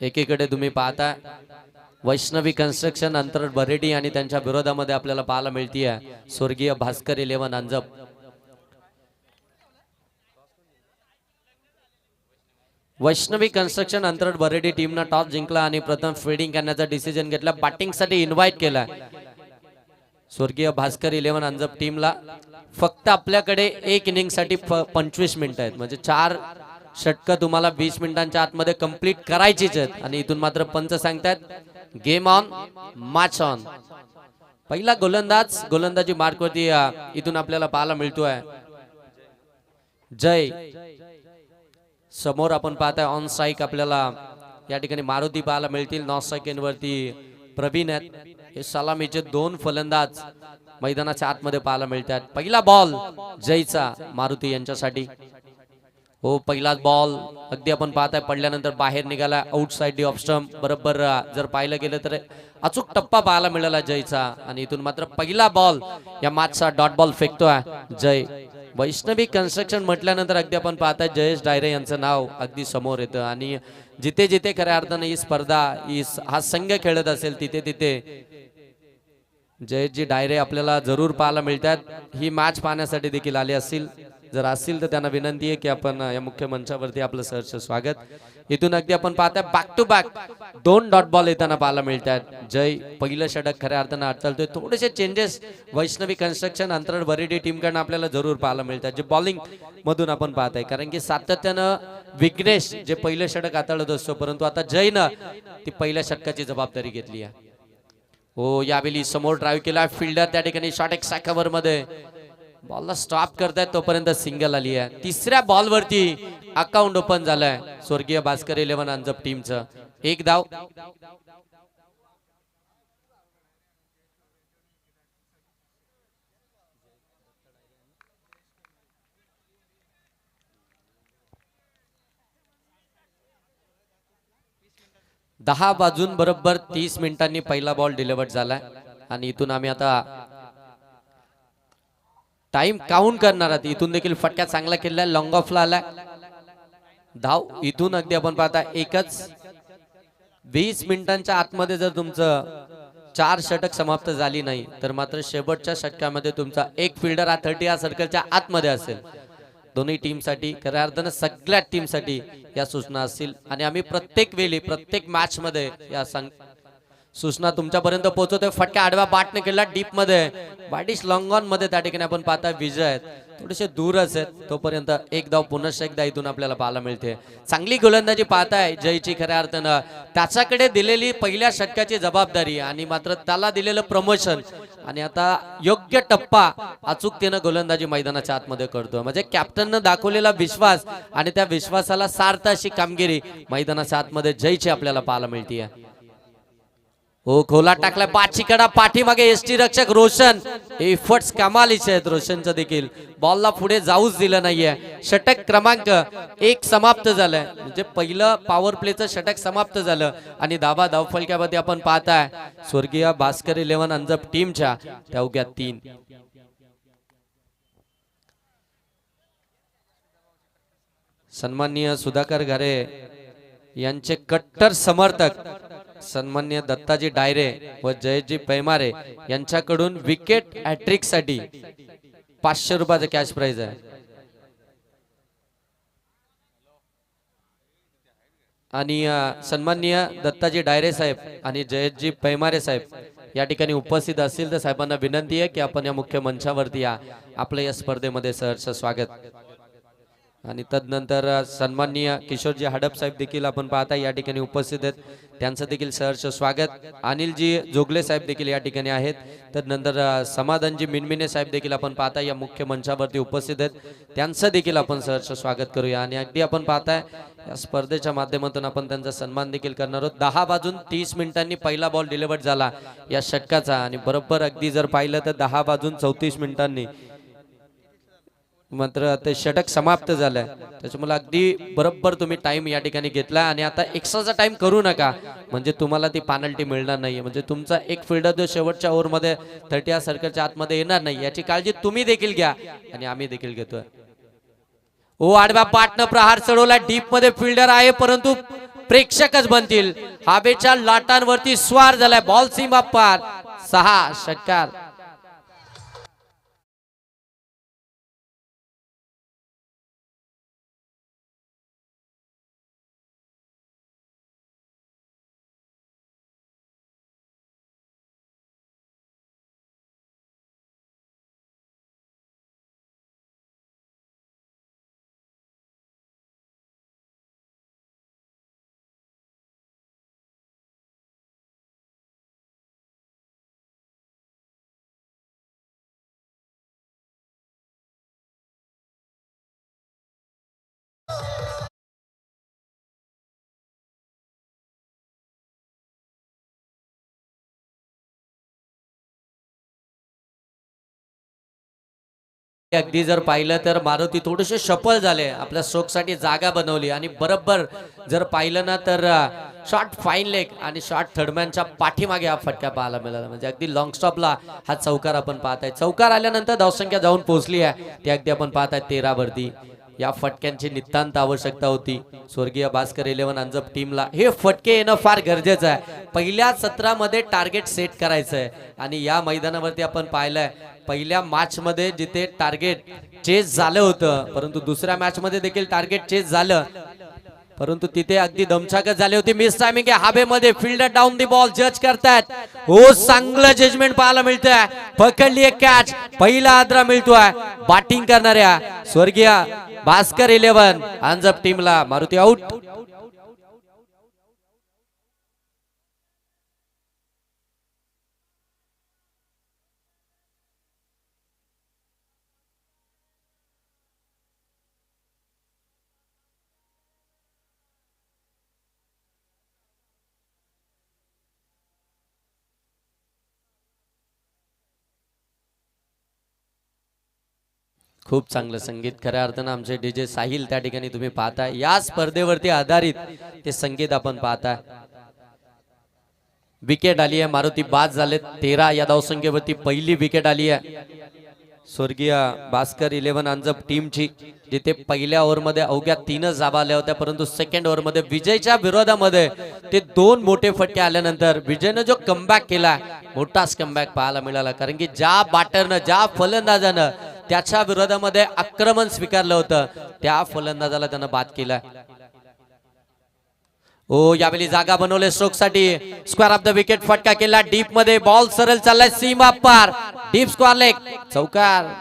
एकीकडे तुम्ही पाहता वैष्णवी कन्स्ट्रक्शन अंतर बरेडी आणि त्यांच्या विरोधामध्ये आपल्याला पाहायला मिळतीये स्वर्गीय भास्कर 11 अंजप। वैष्णवी कन्स्ट्रक्शन अंतर्गत बरेडी टीमने टॉस जिंकला आणि प्रथम फील्डिंग करण्याचा डिसिजन घेतला। बॅटिंग साठी इन्व्हाइट केला स्वर्गीय भास्कर 11 अंजप टीमला। फक्त आपल्याकडे एक इनिंग साठी 25 मिनिटं आहेत, म्हणजे 4 षटकं तुम्हाला 20 मिनिटांच्या आतमध्ये कंप्लीट करायचीच आहेत। आणि इथून मात्र पंच सांगतात गेम ऑन मॅच ऑन। पहिला गोलंदाजी मार्कवरती इथून आपल्याला पाहायला मिळतोय जय। समोर आपण पाहताय ऑन स्ट्राइक आपल्याला या ठिकाणी मारुती पाहायला मिळतील। नॉन स्ट्राइक वरती प्रवीण आहेत। हे सलामीचे 2 फलंदाज मैदानाच्या आतमध्ये पाहायला मिळतात। पहिला बॉल जयचा मारुती यांच्यासाठी। हो पहिलाच बॉल अगदी आपण पाहताय पडल्यानंतर बाहेर निघाला आउटसाइड दी ऑफ स्टंप। बरोबर जर पाहिलं गेलं तर अचूक टप्पा पाहायला मिळाला जयचा। आणि इथून मात्र पहिला बॉल या मॅचचा डॉट बॉल फेकतोय जय। वैष्णवी कन्स्ट्रक्शन म्हटल्यानंतर अगदी आपण पाहताय जयेश डायरे यांचं नाव अगदी समोर येतं। आणि जिथे जिथे खऱ्या अर्थाने ही स्पर्धा हा संघ खेळत असेल तिथे तिथे जयेशजी डायरे आपल्याला जरूर पाहायला मिळतात। ही मॅच पाहण्यासाठी देखील आले असतील, जर असतील तर त्यांना विनंती आहे की आपण या मुख्य मंचावरती आपलं सहर्ष स्वागत। इथून अगदी आपण पाहताय back to back 2 dot ball येताना पाहायला मिळतात। जय पहिलं षटक खऱ्या अर्थानं अडचलतोय। थोडेसे चेंजेस वैष्णवी कन्स्ट्रक्शन अंतर्गत बरेडी टीम कडून आपल्याला जरूर पाहायला मिळतात जे बॉलिंग मधून आपण पाहताय, कारण की सातत्यानं विघ्नेश जे पहिलं षटक हाताळत असतो, परंतु आता जयनं ती पहिल्या षटकाची जबाबदारी घेतली आहे। हो यावेळी समोर ड्राइव्ह केला फिल्डर त्या ठिकाणी शॉट एक साखावर मध्ये बॉलला स्टॉप करतायत तोपर्यंत सिंगल आली आहे। तिसऱ्या बॉल वरती अकाउंट ओपन झालंय स्वर्गीय भास्कर 11 अंजप टीमचं। 1 धाव। दहा वाजून बरोबर 30 मिनिटांनी पहिला बॉल डिलिव्हर्ड झालाय आणि इथून आम्ही आता टाइम काउंट करणार आहोत। इथून देखील फटका चांगला केलाय, लॉंग ऑफला आलाय धाव। इथून अगदी आपण पाहता एकच 20 मिनिटांच्या आतमध्ये जर तुमचं 4 षटक समाप्त झाली नाही तर मात्र शेवटच्या षटकामध्ये तुमचा एक फिल्डर हा 30 या सर्कलच्या आतमध्ये असेल। दोन्ही टीम साठी खऱ्या अर्थानं सगळ्या टीम साठी या सूचना असतील आणि आम्ही प्रत्येक वेळी प्रत्येक मॅच मध्ये या सूचना तुमच्यापर्यंत पोहोचवतोय। फटका आडवा बाटने केला डीप मध्ये, बाडिश लॉंग ऑन मध्ये त्या ठिकाणी आपण पाहता विजय आहेत थोडेसे दूरच आहेत। तोपर्यंत एक धाव पुन्हा एकदा इथून आपल्याला पाहायला मिळते। चांगली गोलंदाजी पाहताय जयची खऱ्या अर्थानं, त्याच्याकडे दिलेली पहिल्या षटकाची जबाबदारी आणि मात्र त्याला दिलेलं प्रमोशन आणि आता योग्य टप्पा अचूकतेनं गोलंदाजी मैदानाच्या आतमध्ये करतो। म्हणजे कॅप्टननं दाखवलेला विश्वास आणि त्या विश्वासाला सार्थ अशी कामगिरी मैदानाच्या आतमध्ये जयची आपल्याला पाहायला मिळते। हो खोला टाकला पाठीकडा पाठीमागे एसटी रक्षक रोशन, एफर्ट्स कमालीचे आहेत रोशनचं देखील। बॉलला पुढे जाऊच दिलं नाहीये। षटक क्रमांक 1 समाप्त झालंय, म्हणजे पहिलं पॉवर प्लेचं षटक समाप्त झालं आणि धावफलक्यामध्ये आपण पाहताय स्वर्गीय भास्कर 11 अंजप टीमच्या त्या अवघ्या 3। सन्माननीय सुधाकर घारे यांचे कट्टर समर्थक सन्माननीय दत्ताजी डायरे व जयजी पैमारे यांच्याकडून विकेट हॅट्रिक साठी 500 रुपयाचं कॅश प्राइज आहे। आणि सन्माननीय दत्ताजी डायरे साहेब आणि जयजी पैमारे साहेब या ठिकाणी उपस्थित असतील तर साहेबांना विनंती आहे की आपण या मुख्य मंचावरती या आपल्या या स्पर्धेमध्ये सहर्ष स्वागत। आणि तदनंतर सन्माननीय किशोरजी हडप साहेब देखील आपण पाहता या ठिकाणी उपस्थित आहेत, त्यांचं देखील सहर्ष स्वागत। अनिलजी जोगले साहेब देखील या ठिकाणी आहेत। तदनंतर समाधानजी मिनमिने साहेब देखील आपण पाहता या मुख्य मंचावरती उपस्थित आहेत, त्यांचं देखील आपण सहर्ष स्वागत करूया। आणि अगदी आपण पाहताय या स्पर्धेच्या माध्यमातून आपण त्यांचा सन्मान देखील करणार आहोत। 10 वाजून 30 मिनिटांनी पहिला बॉल डिलिव्हर्ड झाला या षटकाचा आणि बरोबर अगदी जर पाहिलं तर 10 वाजून 34 मिनिटांनी मात्र ते षटक समाप्त झालंय। त्याच्यामुळे अगदी बरोबर तुम्ही टाइम या ठिकाणी घेतला आणि आता एक्स्ट्राचा टाइम करू नका, म्हणजे तुम्हाला ती पेनल्टी मिळणार नाही। म्हणजे तुमचा एक फिल्डर जो शेवटच्या ओव्हर मध्ये 30 या सर्कलच्या आतमध्ये येणार नाही याची काळजी तुम्ही देखील घ्या आणि आम्ही देखील घेतोय। ओ आडव्या पाटनं प्रहार चढवला, डीप मध्ये फिल्डर आहे परंतु प्रेक्षकच बनतील. हवेच्या लाटांवरती स्वार झालाय बॉल सीमा पार. 6 षटकार. अगदी जर पाहिलं तर मारुती थोडेसे सफल झाले, आपल्या स्ट्रोकसाठी जागा बनवली आणि बरोबर जर पाहिलं ना तर शॉर्ट फाईन लेग आणि शॉर्ट थर्डमॅनच्या पाठीमागे हा फटका पाहायला मिळाला. म्हणजे अगदी लॉंग स्टॉपला हा चौकार आपण पाहताय. चौकार आल्यानंतर धावसंख्या जाऊन पोहोचली आहे ती अगदी आपण पाहताय 13 वरती. या फटक्यांची नितांत आवश्यकता होती स्वर्गीय भास्कर 11 अंजप टीमला. हे फटके येणं फार गरजेचं आहे. पहिल्या सत्रामध्ये टार्गेट सेट करायचं आहे आणि या मैदानावरती आपण पाहिलंय पहिल्या मॅच मध्ये जिथे टार्गेट चेस झालं होतं, परंतु दुसऱ्या मॅच मध्ये देखील टार्गेट चेस झालं, परंतु तिथे अगदी दमछाकच झाली होती. मिस टायमिंग आहे हवेमध्ये. फिल्डर डाऊन दी बॉल जज करतायत. हो चांगलं जजमेंट पाहायला मिळतंय. पकडली एक कॅच. पहिला आदरा मिळतोय बॅटिंग करणाऱ्या स्वर्गीय भास्कर 11 अंजप टीमला. मारुती आउट. खूप चांगलं संगीत खऱ्या अर्थानं आमचे डीजे साहिल त्या ठिकाणी तुम्ही पाहताय. या स्पर्धेवरती आधारित ते संगीत आपण पाहताय. विकेट आली आहे. मारुती बाद झाले 13 या धावसंख्येवरती पहिली विकेट आली आहे स्वर्गीय भास्कर 11 अंजप टीमची, जिथे पहिल्या ओव्हरमध्ये अवघ्या 3च धावा आल्या होत्या, परंतु सेकंड ओव्हरमध्ये विजयच्या विरोधामध्ये ते 2 मोठे फटके आल्यानंतर विजयनं जो कमबॅक केला, मोठाच कमबॅक पाहायला मिळाला. कारण की ज्या बॅटरनं ज्या फलंदाजानं त्याच्या विरोधामध्ये आक्रमण स्वीकारलं होतं त्या फलंदाजाला त्यानं बाद केला. ओ यावेळी जागा बनवले स्ट्रोक साठी. स्क्वेअर ऑफ द विकेट फटका केला डीप मध्ये. बॉल सरळ चाललाय सीमा पार. डीप स्क्वेअर लेग चौकार.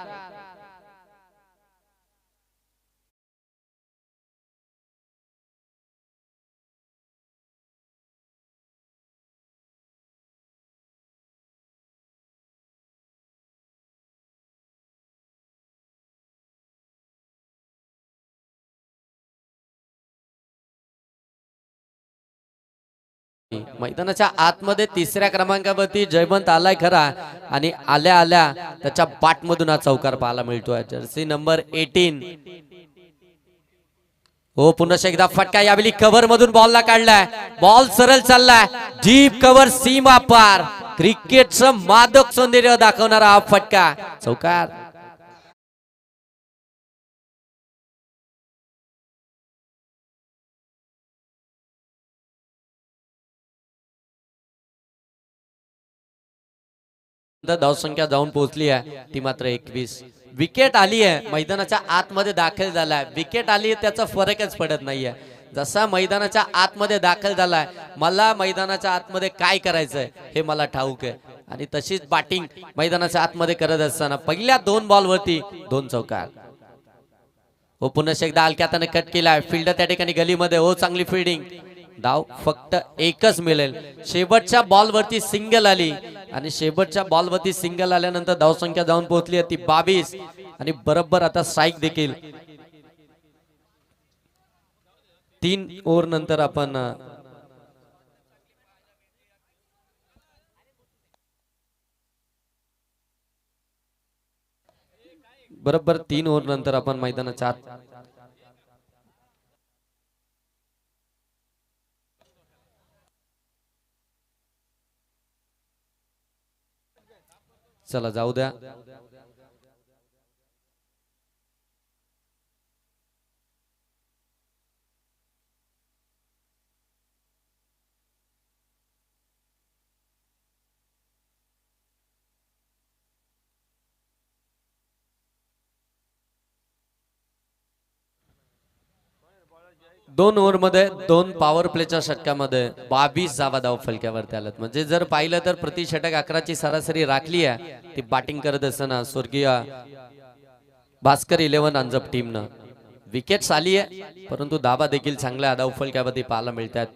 मैदानाच्या आतमध्ये तिसऱ्या क्रमांकावरती जयवंत आलाय खरा आणि आल्या आल्या त्याच्या बाट मधून हा चौकार पाहायला मिळतोय. Jersey number 18. हो पुन्हा एकदा फटका. यावेळी कव्हर मधून बॉलला काढलाय. बॉल सरळ चाललाय डीप कव्हर सीमा पार. क्रिकेटचं मादक सौंदर्य दाखवणारा हा फटका चौकार. धावसंख्या जाऊन पोहोचली आहे ती मात्र 21. विकेट आली आहे. मैदानाच्या आतमध्ये दाखल झालाय. विकेट आली आहे त्याचा फरकच पडत नाहीये. जसा मैदानाच्या आतमध्ये दाखल झालाय, मला मैदानाच्या आतमध्ये काय करायचंय हे मला ठाऊक आहे आणि तशीच बॅटिंग मैदानाच्या आतमध्ये करत असताना पहिल्या 2 बॉलवरती 2 चौकार. हो पुन्हा एकदा हलक्या हाताने कट केलाय. फिल्डर त्या ठिकाणी गलीमध्ये. हो चांगली फिल्डिंग. धाव फक्त एकच मिळेल. शेवटच्या बॉलवरती सिंगल आली आणि शेवटच्या बॉलवरती सिंगल आल्यानंतर धावसंख्या जाऊन पोहोचली ती 22 आणि बरोबर आता स्ट्राईक देखील 3 ओव्हर नंतर आपण बरोबर 3 ओव्हर नंतर आपण मैदानाच्या आत चला जाऊ द्या. 2 ओव्हरमध्ये 2 पॉवर प्लेच्या षटकामध्ये 22 धावा धाव फलक्यावरती आल्यात. म्हणजे जर पाहिलं तर प्रति षटक 11ची सरासरी राखली आहे. ती बॅटिंग करत असताना स्वर्गीय भास्कर 11 अंजप टीमनं विकेट्स आली आहे, परंतु धावा देखील चांगल्या धाव फलक्यावरती पाहायला मिळतात.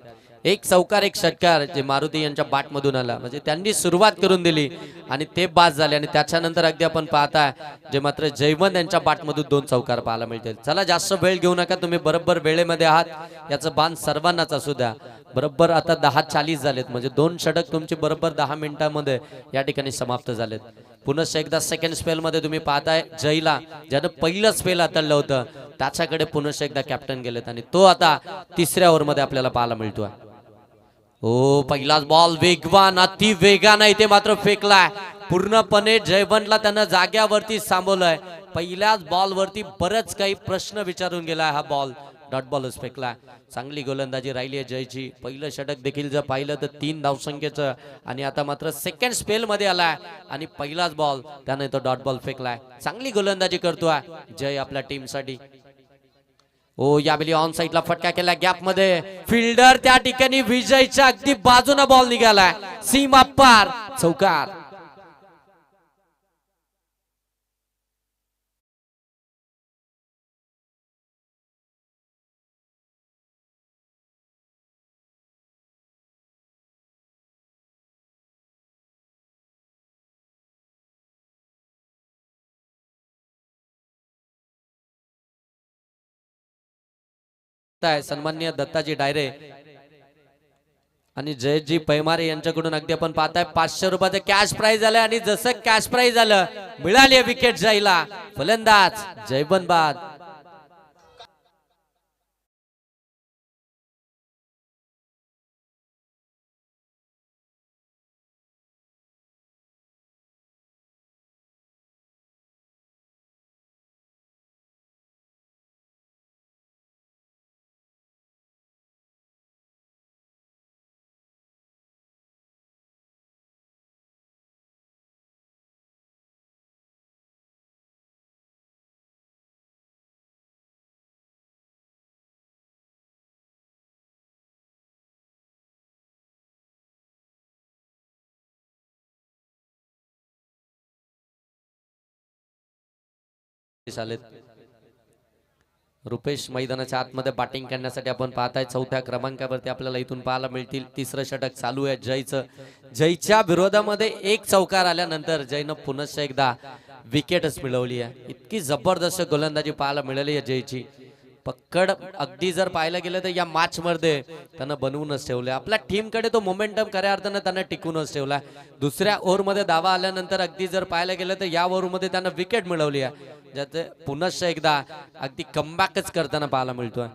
एक चौकार एक षटकार जे मारुती यांच्या बॅट मधून आला, म्हणजे त्यांनी सुरुवात करून दिली आणि ते बाद झाले. आणि त्याच्यानंतर अगदी आपण पाहताय जे मात्र जयवंत यांच्या बॅट मधून 2 चौकार पाहायला मिळतील. चला जास्त वेळ घेऊ नका, तुम्ही बरोबर वेळेमध्ये आहात, याचं भान सर्वांनाच असू द्या. बरोबर आता 10:40 झालेत, म्हणजे 2 षटक तुमचे बरोबर 10 मिनिटांमध्ये या ठिकाणी समाप्त झालेत. पुन्हा एकदा सेकंड स्पेल मध्ये तुम्ही पाहताय जयला, ज्यानं पहिलं स्पेल हाताळलं होतं त्याच्याकडे पुन्हा एकदा कॅप्टन गेलेत आणि तो आता तिसऱ्या ओव्हर मध्ये आपल्याला पाहायला मिळतोय. हो, पहिलाच बॉल वेगवान, अति वेगानं इथे मात्र फेकलाय पूर्णपणे. जयवंतला त्यानं जाग्यावरती थांबवलंय. पहिल्याच बॉल वरती बरेच काही प्रश्न विचारून गेलाय हा बॉल. डॉट बॉलच फेकलाय. चांगली गोलंदाजी राहिली आहे जयची. पहिलं षटक देखील जर पाहिलं तर 3 धावसंख्येचं, आणि आता मात्र सेकंड स्पेल मध्ये आलाय आणि पहिलाच बॉल त्याने तो डॉट बॉल फेकलाय. चांगली गोलंदाजी करतोय जय आपल्या टीम साठी. ओ यावेळी ऑन साइडला फटका केला गॅप मध्ये, फिल्डर त्या ठिकाणी विजयच्या अगदी बाजूने बॉल निघालाय, सीमा पार, चौकार. सन्माननीय दत्ताजी डायरे आणि जयजी पैमारे यांच्याकडून अगदी आपण पाहताय 500 रुपयाचं कॅश प्राइज आलं. आणि जसं कॅश प्राइज आलं मिळाली विकेट जायला, फलंदाज जयवंत बाद. रुपेश मैदानाच्या आतमध्ये बॅटिंग करण्यासाठी आपण पाहताय. 4थ्या क्रमांकावरती आपल्याला इथून पाहायला मिळतील. तिसरं षटक चालू आहे जयचं. जयच्या विरोधामध्ये 1 चौकार आल्यानंतर जयनं पुन्हा एकदा विकेटच मिळवली आहे. इतकी जबरदस्त गोलंदाजी पाहायला मिळाली आहे जयची. पकड अगदी जर पाहायला गेलं तर या मॅच मध्ये त्यानं बनवूनच ठेवलंय. आपल्या टीम कडे तो मोमेंटम खऱ्या अर्थानं त्यानं टिकूनच ठेवलाय. दुसऱ्या ओव्हर मध्ये धावा आल्यानंतर अगदी जर पाहायला गेलं तर या ओव्हर मध्ये त्यानं विकेट मिळवली आहे, ज्यात पुन्हा एकदा अगदी कमबॅकच करताना पाहायला मिळतोय.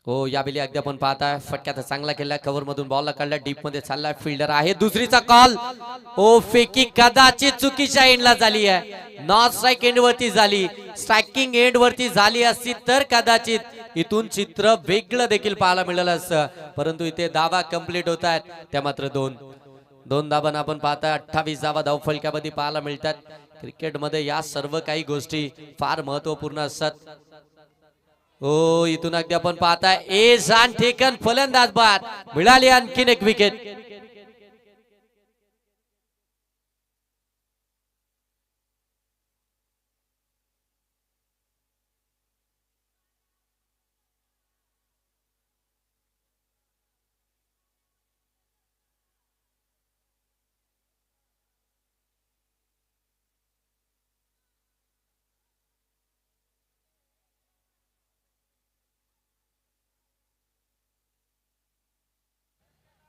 हो, यावेळी अगदी आपण पाहताय फटक्यात चांगला केला, कव्हर मधून बॉल काढला, डीप मध्ये चालला, फिल्डर आहे, दुसरीचा कॉल. ओ फेकी कदाचित चुकीच्या एंडला झाली आहे, नॉट स्ट्राइक एंड वरती झाली. स्ट्रायकिंग एंड वरती झाली असती तर कदाचित इथून चित्र वेगळं देखील पाहायला मिळालं असतं, परंतु इथे धावा कंप्लीट होत आहेत. त्या मात्र 2 धावांना आपण पाहताय 28 धावा धाव फलक्यामध्ये पाहायला मिळतात. क्रिकेटमध्ये या सर्व काही गोष्टी फार महत्वपूर्ण असतात. हो, इथून अगदी आपण पाहताय ए जान ठेकन, फलंदाज बाद, मिळाली आणखीन एक विकेट.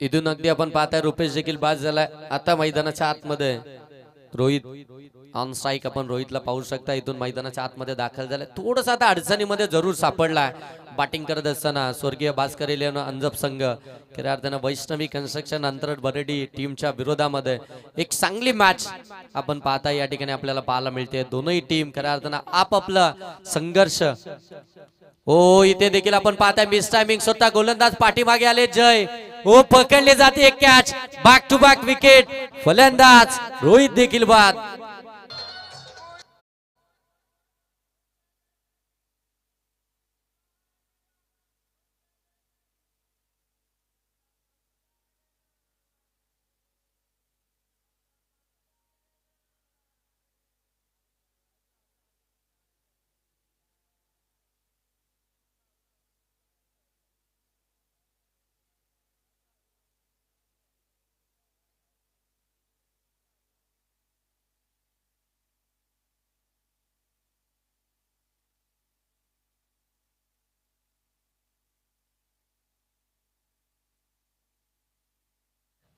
इथून अगदी आपण पाहताय रुपेश देखील बाद झालाय. आता मैदानाच्या आतमध्ये रोहित ऑन स्ट्राइक, आपण रोहितला पाहू शकता इथून मैदानाच्या आतमध्ये दाखल झालाय. थोडस आता अडचणीमध्ये जरूर सापडलाय बॅटिंग करत असताना स्वर्गीय भास्कर 11 अंजप संघ. खऱ्या अर्थानं वैष्णवी कन्स्ट्रक्शन अंतरट बरडी टीमच्या विरोधामध्ये एक चांगली मॅच आपण पाहताय या ठिकाणी आपल्याला पाहायला मिळते. दोनही टीम खऱ्या अर्थानं आपापला संघर्ष. हो, इथे देखील आपण पाहताय मिस टायमिंग, स्वतः गोलंदाज पाठीमागे आले जय. हो, पकडले जाते एक catch, back to back wicket, फलंदाज रोहित देखील बाद.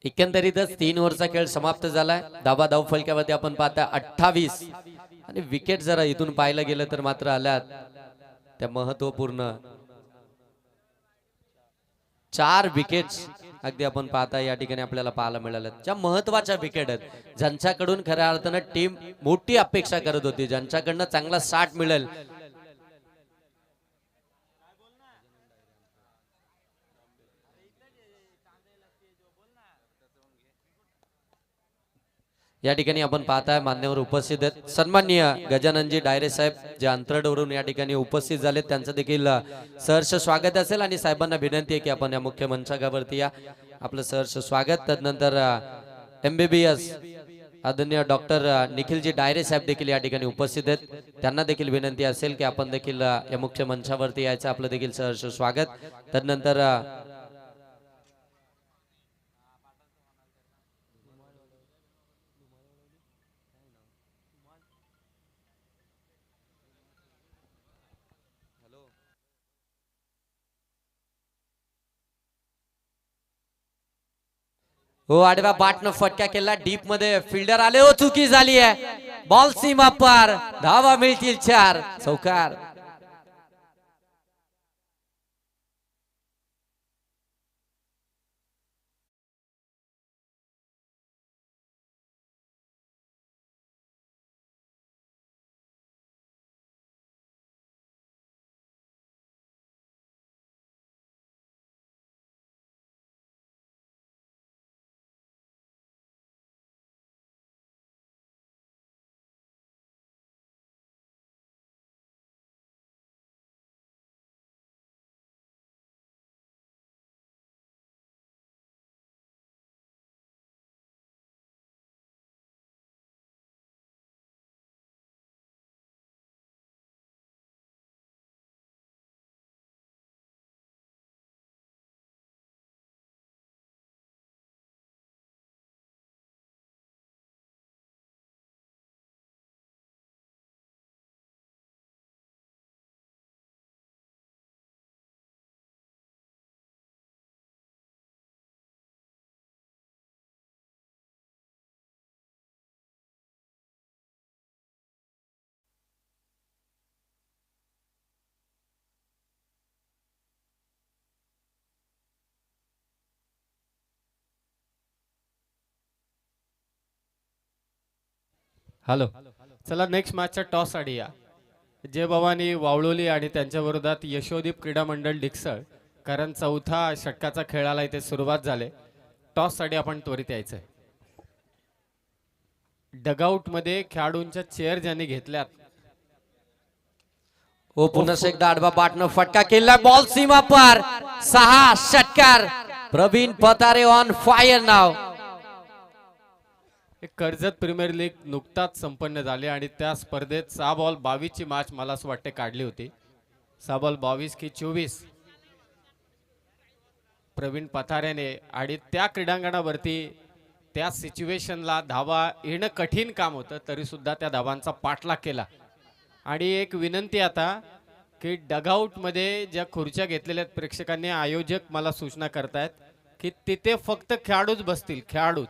एकंदरीतच 3 ओव्हरचा खेळ समाप्त झालाय. धावा धाव फलक्यावरती आपण पाहता 28 आणि विकेट जरा इथून पाहायला गेलं तर मात्र आल्यात त्या महत्वपूर्ण 4 विकेट्स अगदी आपण पाहता या ठिकाणी आपल्याला पाहायला मिळाल्या. ज्या महत्वाच्या विकेट आहेत, ज्यांच्याकडून खऱ्या अर्थानं टीम मोठी अपेक्षा करत होती, ज्यांच्याकडनं चांगला साठ मिळेल, या ठिकाणी आपण पाहताय मान्यवर उपस्थित आहेत. सन्माननीय गजाननजी डायरे साहेब जे अंतरडवरून या ठिकाणी उपस्थित झाले, त्यांचं देखील सहर्ष स्वागत असेल आणि साहेबांना विनंती आहे की आपण या मुख्य मंचावरती या. आपलं सहर्ष स्वागत. तदनंतर MBBS आदरणीय डॉक्टर निखिलजी डायरे साहेब देखील या ठिकाणी उपस्थित आहेत, त्यांना देखील विनंती असेल की आपण देखील या मुख्य मंचावरती यायचं. आपलं देखील सहर्ष स्वागत. तदनंतर हो आडव्या बाटनं फटका केला, डीप मध्ये फिल्डर आले, हो चुकी झाली आहे. बॉल सीमा पार, धावा मिळतील 4. चौकार. हॅलो, चला नेक्स्ट मॅचचा टॉस आडूया. जय भवानी वावळोली आणि त्यांच्या विरोधात यशोदीप क्रीडा मंडळ डिकसळ, कारण चौथा षटकाचा खेळाला इथे सुरुवात झाले. टॉस साठी आपण त्वरित यायचंय. डगआउट मध्ये खेळाडूंच्या चेअर ज्यांनी घेतल्यात, हो पुन्हा एकदा आडवा बाटनं फटका केला, बॉल सीमा पार. 6 षटकार. प्रवीण पतारे ऑन फायर नाव. कर्जत प्रीमियर लीग नुकताच संपन्न झाले आणि त्या स्पर्धेत 6 बॉल 22 ची मॅच मला असं वाटते काढली होती. 6 बॉल 22 की 24 प्रवीण पतारेने, आणि त्या क्रीडांगणावरती त्या सिच्युएशनला धावा येणं कठीण काम होतं, तरी सुद्धा त्या धावांचा पाठलाग केला. आणि एक विनंती आता की डगआउट मध्ये ज्या खुर्च्या घेतलेल्या प्रेक्षकांनी, आयोजक मला सूचना करतायत की तिथे फक्त खेळाडूच बसतील. खेळाडूच,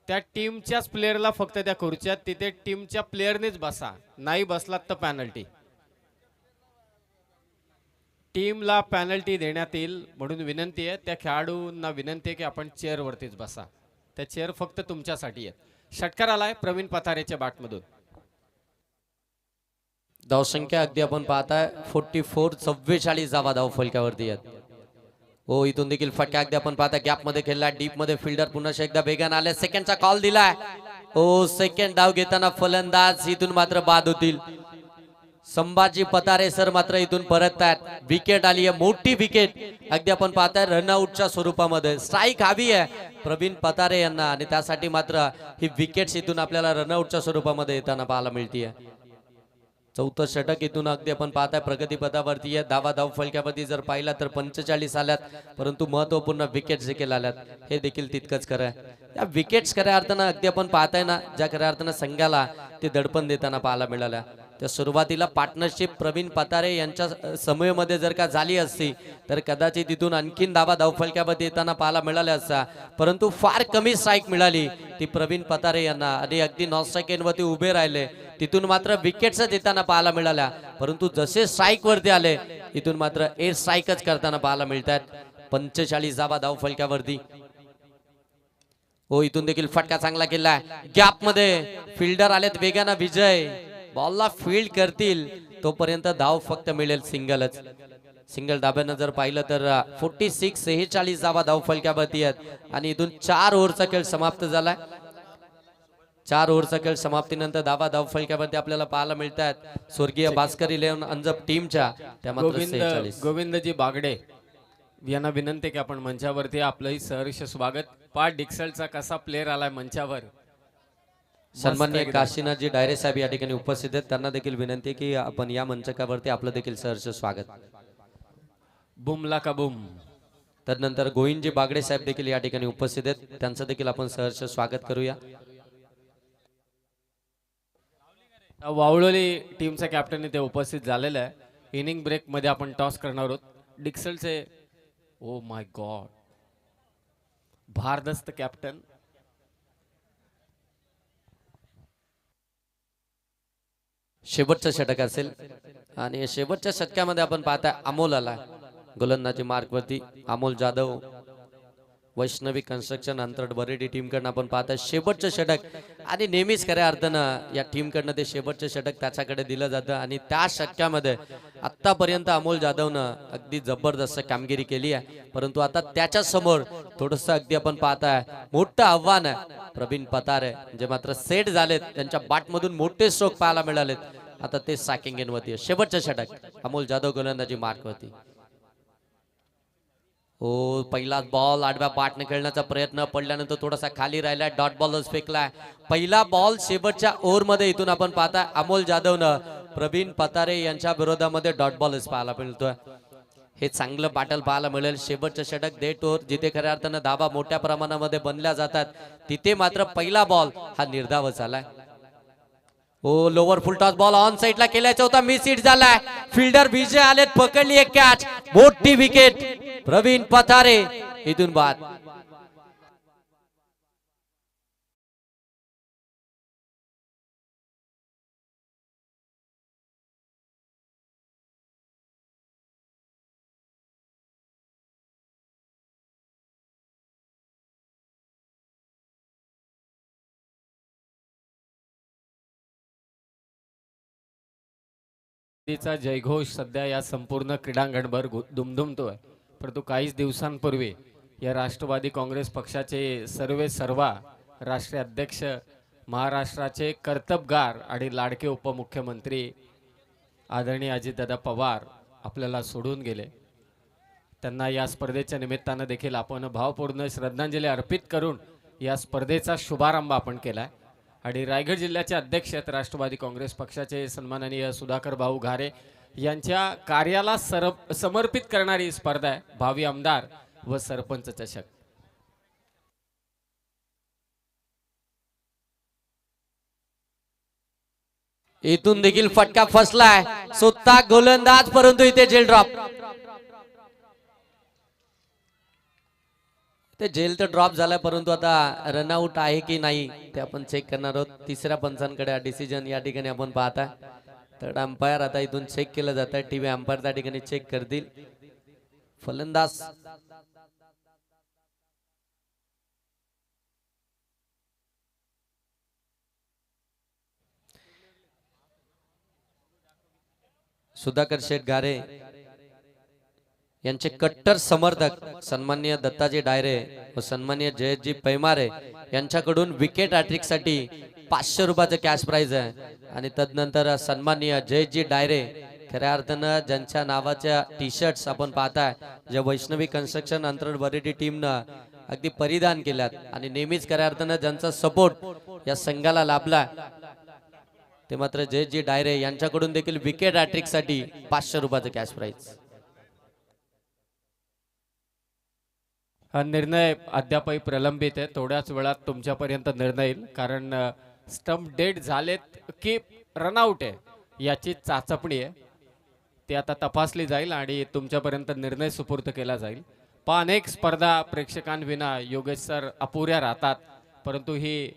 त्या टीमच्याच प्लेयरला फक्त त्या खुर्च्यात, तिथे टीमच्या प्लेयरनेच बसा. नाही बसलात तर पॅनल्टी. टीमला पॅनल्टी देण्यात येईल म्हणून विनंती आहे. त्या खेळाडूंना विनंती आहे की आपण चेअर वरतीच बसा. त्या चेअर फक्त तुमच्यासाठी आहेत. षटकार आलाय प्रवीण पतारेच्या बॅटमधून. धावसंख्या अगदी आपण पाहताय 44. 44 धावा धाव फलकावरती आहेत. हो इथून देखील फटका अगदी आपण पाहता गॅप मध्ये खेळला, डीप मध्ये फिल्डर पुन्हा एकदा वेगाने आले. सेकंडचा कॉल दिलाय. हो सेकंड डाव घेताना फलंदाज इथून मात्र बाद होतील. संभाजी पतारे सर मात्र इथून परततात. विकेट आली आहे, मोठी विकेट अगदी आपण पाहताय रनआउटच्या स्वरूपामध्ये. स्ट्राईक हवी आहे प्रवीण पतारे यांना आणि त्यासाठी मात्र ही विकेट्स इथून आपल्याला रनआउटच्या स्वरूपामध्ये येताना पाहायला मिळतीये. चौथं षटक इथून अगदी आपण पाहताय प्रगतीपथावरती आहे. धावा धाव फलक्यावरती जर पाहिला तर 45 आल्यात, परंतु महत्वपूर्ण विकेट्स देखील आल्यात, हे देखील तितकंच खरं आहे. या विकेट्स खऱ्या अर्थानं अगदी आपण पाहताय ना, ज्या खऱ्या अर्थानं संघाला ते दडपण देताना पाहायला मिळाल्या. त्या सुरुवातीला पार्टनरशिप प्रवीण पतारे यांच्या समूहामध्ये जर का झाली असती तर कदाचित तिथून आणखीन धावफलक्यामध्ये येताना पाहायला मिळाले असता, परंतु फार कमी स्ट्राईक मिळाली ती प्रवीण पतारे यांना आणि अगदी नॉन स्ट्राईक उभे राहिले. तिथून मात्र विकेट्स येताना पाहायला मिळाल्या, परंतु जसे स्ट्राईक वरती आले इथून मात्र एअर स्ट्राईकच करताना पाहायला मिळतात. 45 धावफलक्यावरती. हो, इथून देखील फटका चांगला केला. गॅप मध्ये फिल्डर आलेत वेगानं. विजय बॉलला फील्ड करतील तोपर्यंत धाव फक्त मिळेल सिंगलच. सिंगल डाब्यानं जर पाहिलं तर 46 धावफलक्यावरती आहेत आणि इथून 4 ओव्हरचा खेळ समाप्त झालाय. 4 ओव्हरचा खेळ समाप्तीनंतर धावफलक्यावरती आपल्याला पाहायला मिळतात स्वर्गीय भास्कर 11 अंजप टीमच्या त्या मात्र 46. गोविंदजी बागडे यांना विनंती की आपण मंचावरती आपलंही सहर्ष स्वागत. डिक्सलचा कसा प्लेअर आलाय मंचावर. सन्माननीय काशीनाथजी डायरे साहेब या ठिकाणी उपस्थित आहेत, त्यांना देखील विनंती आहे की आपण या मंचकावरती आपलं देखील सहर्ष स्वागत. बुमला का बुम. तदनंतर गोविंदजी बागडे साहेब देखील या ठिकाणी उपस्थित आहेत, त्यांचं देखील आपण सहर्ष स्वागत करूया. वावळोली टीमचा कॅप्टन इथे उपस्थित झालेला आहे. इनिंग ब्रेक मध्ये आपण टॉस करणार आहोत. डिक्सलचे ओ माय गॉड भारदस्त कॅप्टन. शेवटचं षटक असेल आणि शेवटच्या षटकामध्ये आपण पाहता अमोल आला गोलंदाजी मार्कवरती. अमोल जाधव वैष्णवी कन्स्ट्रक्शन अंतर्गत बरेडी टीम कडनं आपण पाहता शेवटचं षटक आणि नेहमीच खऱ्या अर्थानं या टीम कडनं ते शेवटचं षटक त्याच्याकडे दिलं जातं आणि त्या षटकामध्ये आतापर्यंत अमोल जाधवनं अगदी जबरदस्त कामगिरी केली आहे, परंतु आता त्याच्या समोर थोडंसं अगदी आपण पाहताय मोठं आव्हान आहे प्रवीण पतारे जे मात्र सेट झालेत. त्यांच्या बॅटमधून मोठे स्ट्रोक पाहायला मिळालेत. आता ते सॅकिंग एनवरती शेवटचं षटक अमोल जाधव गोलंदाजी मार्कवरती. हो, पहिलाच बॉल आडव्या पाठने खेळण्याचा प्रयत्न पडल्यानंतर थोडासा खाली राहिला. डॉट बॉलच फेकलाय. पहिला बॉल शेवटच्या ओव्हर मध्ये इथून आपण पाहता अमोल जाधवनं प्रवीण पतारे यांच्या विरोधामध्ये डॉट बॉलच पाहायला मिळतोय. हे चांगलं बॅटल पाहायला मिळेल. शेवटचं षटक डेट ओव्हर जिथे खऱ्या अर्थानं धावा मोठ्या प्रमाणामध्ये बनल्या जातात तिथे मात्र पहिला बॉल हा निर्धाव झालाय. हो, lower full toss ball on साइडला केल्याचा होता, मिस हिट झालाय. फिल्डर विजय आलेत, पकडली एक कॅच. मोठी विकेट प्रवीण पतारे इथून बाद. चा जयघोष सध्या या संपूर्ण क्रीडांगणभर दुमदुमतोय. परंतु काहीच दिवसांपूर्वी या राष्ट्रवादी काँग्रेस पक्षाचे सर्वा राष्ट्रीय अध्यक्ष, महाराष्ट्राचे कर्तबगार आणि लाडके उपमुख्यमंत्री आदरणीय अजितदादा पवार आपल्याला सोडून गेले. त्यांना या स्पर्धेच्या निमित्तानं देखील आपण भावपूर्ण श्रद्धांजली अर्पित करून या स्पर्धेचा शुभारंभ आपण केलाय. आणि रायगड जिल्ह्याचे अध्यक्ष आहेत राष्ट्रवादी काँग्रेस पक्षाचे सन्माननीय सुधाकर भाऊ घारे यांच्या कार्याला समर्पित करणारी स्पर्धा आहे भावी आमदार व सरपंच चषक. इथून देखील फटका फसलाय. स्वतः गोलंदाज परंतु इथे जेल ड्रॉप. ते जेल तर ड्रॉप झालाय, परंतु आता रनआउट आहे की नाही ते आपण चेक करणार आहोत. तिसऱ्या पंचांकडे हा डिसिजन या ठिकाणी आपण पाहता. थर्ड अंपायर आता इथून चेक केलं जात आहे. टीव्ही अंपायर त्या ठिकाणी चेक करतील. फलंदाज सुधाकर शेठ गारे यांचे कट्टर समर्थक सन्माननीय दत्ताजी डायरे व सन्माननीय जयजी पैमारे यांच्याकडून विकेट हॅट्रिक साठी 500 रुपयाचं कॅश प्राइज आहे. आणि तदनंतर सन्माननीय जयजी डायरे खऱ्या अर्थानं ज्यांच्या नावाच्या टी शर्ट्स आपण पाहताय ज्या वैष्णवी कन्स्ट्रक्शन अंतर्गत बरेडी टीमनं अगदी परिधान केल्यात आणि नेहमीच खऱ्या अर्थानं ज्यांचा सपोर्ट या संघाला लाभला ते मात्र जयजी डायरे यांच्याकडून देखील विकेट हॅट्रिक साठी 500 रुपयाचं कॅश प्राइज. हा निर्णय अद्यापही प्रलंबित आहे. थोड्याच वेळात तुमच्यापर्यंत निर्णय येईल, कारण स्टंप डेड झालेत की रनआउट आहे याची चाचपणी आहे, ती आता तपासली जाईल आणि तुमच्यापर्यंत निर्णय सुपूर्द केला जाईल. पण अनेक स्पर्धा प्रेक्षकांविना योगेश सर अपुऱ्या राहतात, परंतु ही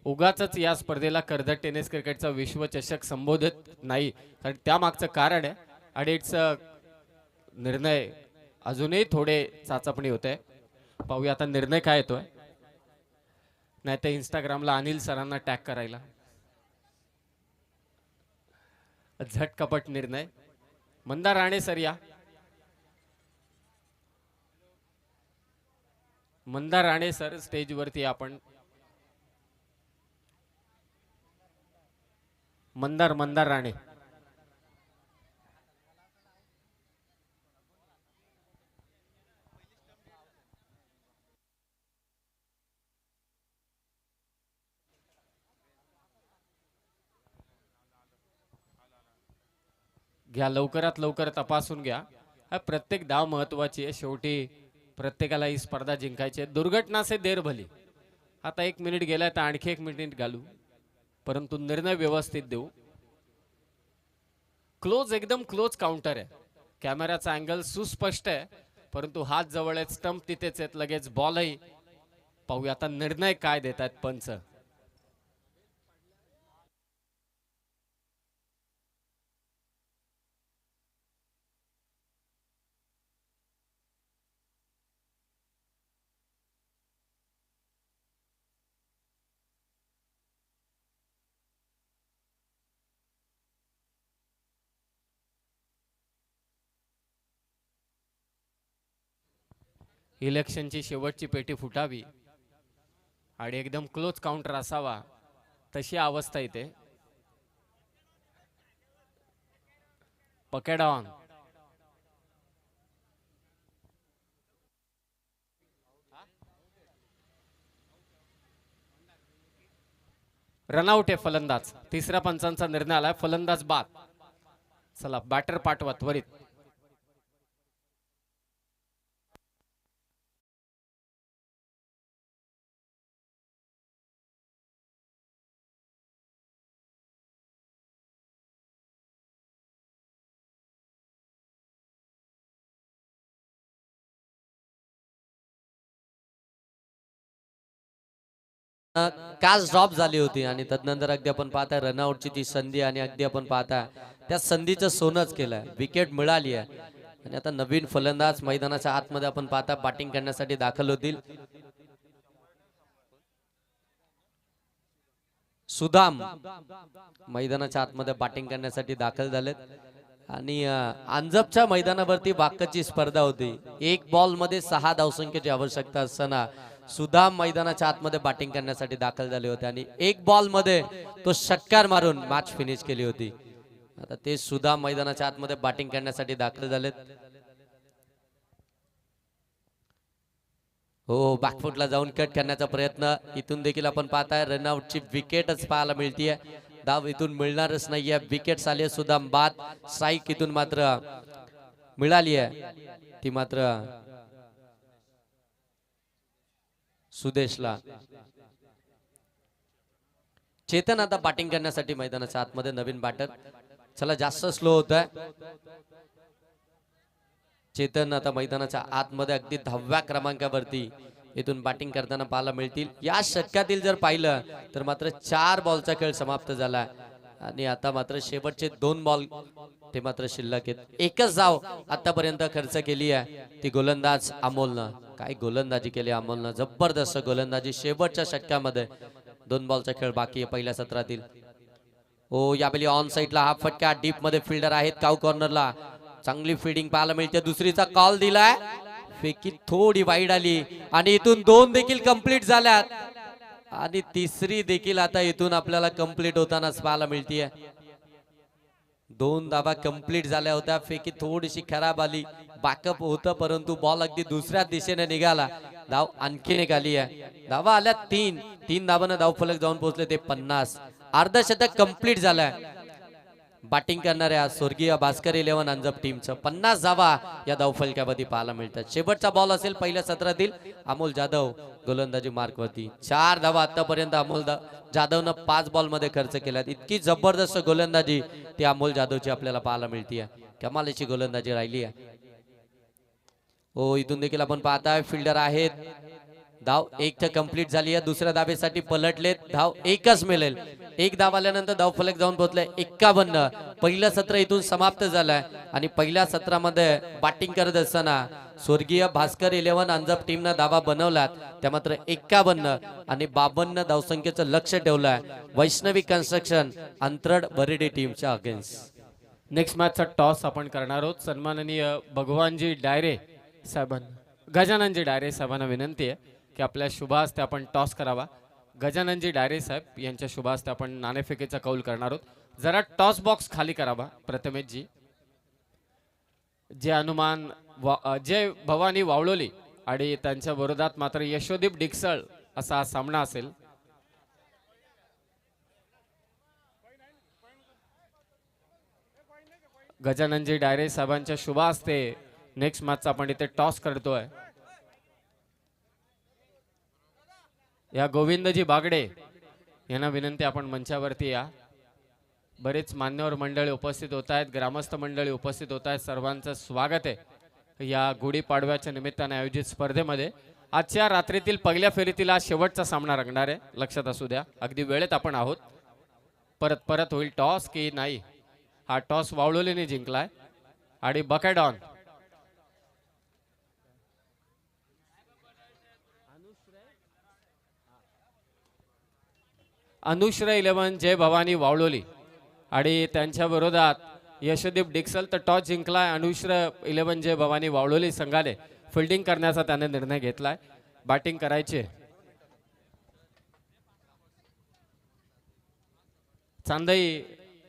उगाच या स्पर्धेला कर्जत टेनिस क्रिकेटचा विश्वचषक संबोधित नाही, कारण त्यामागचं कारण आहे अडीच निर्णय अजूनही थोडे चाचपणी होते. पाहूया आता निर्णय काय येतोय, नाही तर इंस्टाग्रामला अनिल सरांना टॅग करायला. झटकपट निर्णय. मंदार राणे सर या. मंदार राणे सर स्टेजवरती आपण. मंदार राणे. घ्या, लवकरात लवकर तपासून घ्या. प्रत्येक धाव महत्वाची आहे, शेवटी प्रत्येकाला ही स्पर्धा जिंकायची आहे. दुर्घटना से देर भली. आता 1 मिनिट गेलाय तर आणखी 1 मिनिट घालू, परंतु निर्णय व्यवस्थित देऊ. क्लोज, एकदम क्लोज काउंटर आहे. कॅमेराचा अँगल सुस्पष्ट आहे, परंतु हात जवळ आहेत, स्टंप तिथेच आहेत, लगेच बॉलही. पाहूया आता निर्णय काय देत आहेत पंच. इलेक्शनची शेवटची पेटी फुटावी आणि एकदम क्लोज काउंटर असावा, तशी अवस्था इथे. पकेड ऑन. रनआउट आहे फलंदाज. तिसऱ्या पंचांचा निर्णय आलाय, फलंदाज बाद. चला बॅटर पाठवा त्वरित. काच ड्रॉप झाली होती आणि तदनंतर अगदी आपण पाहताय रनआउटची ती संधी आणि अगदी आपण पाहताय त्या संधीचं सोनच केलंय. विकेट मिळाली आहे आणि आता नवीन फलंदाज मैदानाच्या आतमध्ये आपण पाहता बॅटिंग करण्यासाठी दाखल होतील. सुदाम मैदानाच्या आतमध्ये बॅटिंग करण्यासाठी दाखल झालेत आणि अंजपच्या मैदानावरती बाकाची स्पर्धा होती. 1 बॉल मध्ये 6 धावसंख्येची आवश्यकता असताना सुदाम मैदानाच्या आतमध्ये बॅटिंग करण्यासाठी दाखल झाले होते आणि 1 बॉल मध्ये तो षटकार मारून मॅच फिनिश केली होती. आता ते सुदाम मैदानाच्या आतमध्ये बॅटिंग करण्यासाठी दाखल झालेत. हो, बॅकफुटला जाऊन कट करण्याचा प्रयत्न. इथून देखील आपण पाहताय रनआउटची विकेटच पाहायला मिळतीये. धाव इथून मिळणारच नाहीये. विकेट आली सुदाम बाद. स्ट्राईक इथून मात्र मिळाली आहे, ती मात्र सुदेशला. चेतन आता बॅटिंग करण्यासाठी मैदानाच्या आतमध्ये नवीन बॅटर. चला जास्त स्लो होत आहे. चेतन आता मैदानाच्या आतमध्ये अगदी 10व्या क्रमांकावरती इथून बॅटिंग करताना पाहायला मिळतील. या षटकातील जर पाहिलं तर मात्र 4 बॉलचा खेळ समाप्त झाला आणि आता मात्र शेवटचे 2 बॉल ते मात्र शिल्लक आहेत. एकच धाव आतापर्यंत खर्च केली आहे, ती गोलंदाज अमोलनं. काय गोलंदाजी केली अमोलनं, जबरदस्त गोलंदाजी शेवटच्या षटकामध्ये. 2 बॉलचा खेळ बाकी आहे पहिल्या सत्रातील. ओ यावेळी ऑन साइडला हा फटका. डीप मध्ये फिल्डर आहेत काऊ कॉर्नरला. चांगली फिल्डिंग पाहायला मिळते. दुसरीचा कॉल दिलाय, फेकी थोडी वाईड आली आणि इथून 2 देखील कंप्लीट झाल्यात आणि तिसरी देखील आता इथून आपल्याला कंप्लीट होतानाच पाहायला मिळतीये. 2 धावा कंप्लीट झाल्या होत्या. फेकी थोडीशी खराब आली, बॅकअप होतं, परंतु बॉल अगदी दुसऱ्या दिशेने निघाला. धाव आणखीन एक आली आहे. धावा आल्या 3 धावांना धावफलक जाऊन पोहोचले ते 50. अर्धशतक कंप्लीट झालंय. बॅटिंग करणाऱ्या स्वर्गीय भास्कर 11 अंजप टीमचं 50 धावा या धावफलक्यामध्ये पाहायला मिळतात। शेवटचा बॉल असेल पहिल्या सत्रातील अमोल जाधव गोलंदाजी मार्कवरती 4 धावा आतापर्यंत अमोल जाधवनं 5 बॉल मध्ये खर्च केल्यात। इतकी जबरदस्त गोलंदाजी ती अमोल जाधवची आपल्याला पाहायला मिळते। कमालीची गोलंदाजी राहिली आहे। हो इथून देखील आपण पाहताय फिल्डर आहेत। धाव एक तर कंप्लीट झाली आहे, दुसऱ्या धावेसाठी पलटलेत, धाव एकच मिळेल। एक धाव आल्यानंतर धाव फलक जाऊन पोहोचले 51। पहिलं सत्र इथून समाप्त झालंय आणि पहिल्या सत्रामध्ये बॅटिंग करत असताना स्वर्गीय भास्कर 11 अंजप टीमनं धावा बनवल्यात त्या मात्र 51 आणि 52 धावसंख्येचं लक्ष ठेवलंय वैष्णवी कन्स्ट्रक्शन अंतरड बरेडी टीमच्या अगेन्स्ट। नेक्स्ट मॅचचा टॉस आपण करणार आहोत। सन्माननीय भगवानजी डायरे साहेबांना, गजाननजी डायरे साहेबांना विनंती आहे की आपल्या शुभ हस्ते आपण टॉस करावा। गजाननजी डायरे साहेब यांच्या शुभ हस्ते आपण नाणेफेकीचा कौल करणार आहोत। जरा टॉस बॉक्स खाली करावा प्रथमेशजी। जे हनुमान जय भवानी वावळोली आणि त्यांच्या विरोधात मात्र यशोदीप डिक्सळ असा हा सामना असेल। गजाननजी डायरे साहेबांच्या शुभ हस्ते नेक्स्ट मॅचचा आपण इथे टॉस करतोय। या गोविंदजी बागडे यांना विनंती आपण मंचावरती या। बरेच मान्यवर मंडळी उपस्थित होत आहेत, ग्रामस्थ मंडळी उपस्थित होत आहेत, सर्वांचं स्वागत आहे या गुढीपाडव्याच्या निमित्ताने आयोजित स्पर्धेमध्ये। आजच्या रात्रीतील पहिल्या फेरीतील हा शेवटचा सामना रंगणार आहे, लक्षात असू द्या। अगदी वेळेत आपण आहोत। परत परत होईल टॉस की नाही? हा टॉस वावळोलीने जिंकलाय आणि बकेट ऑन। अनुश्र 11 जय भवानी वावळोली आणि त्यांच्या विरोधात यशदीप डिक्सल। तर टॉस जिंकलाय अनुश्र 11 जय भवानी वावळोली संघाने। फिल्डिंग करण्याचा त्याने निर्णय घेतलाय, बॅटिंग करायचे। चांदई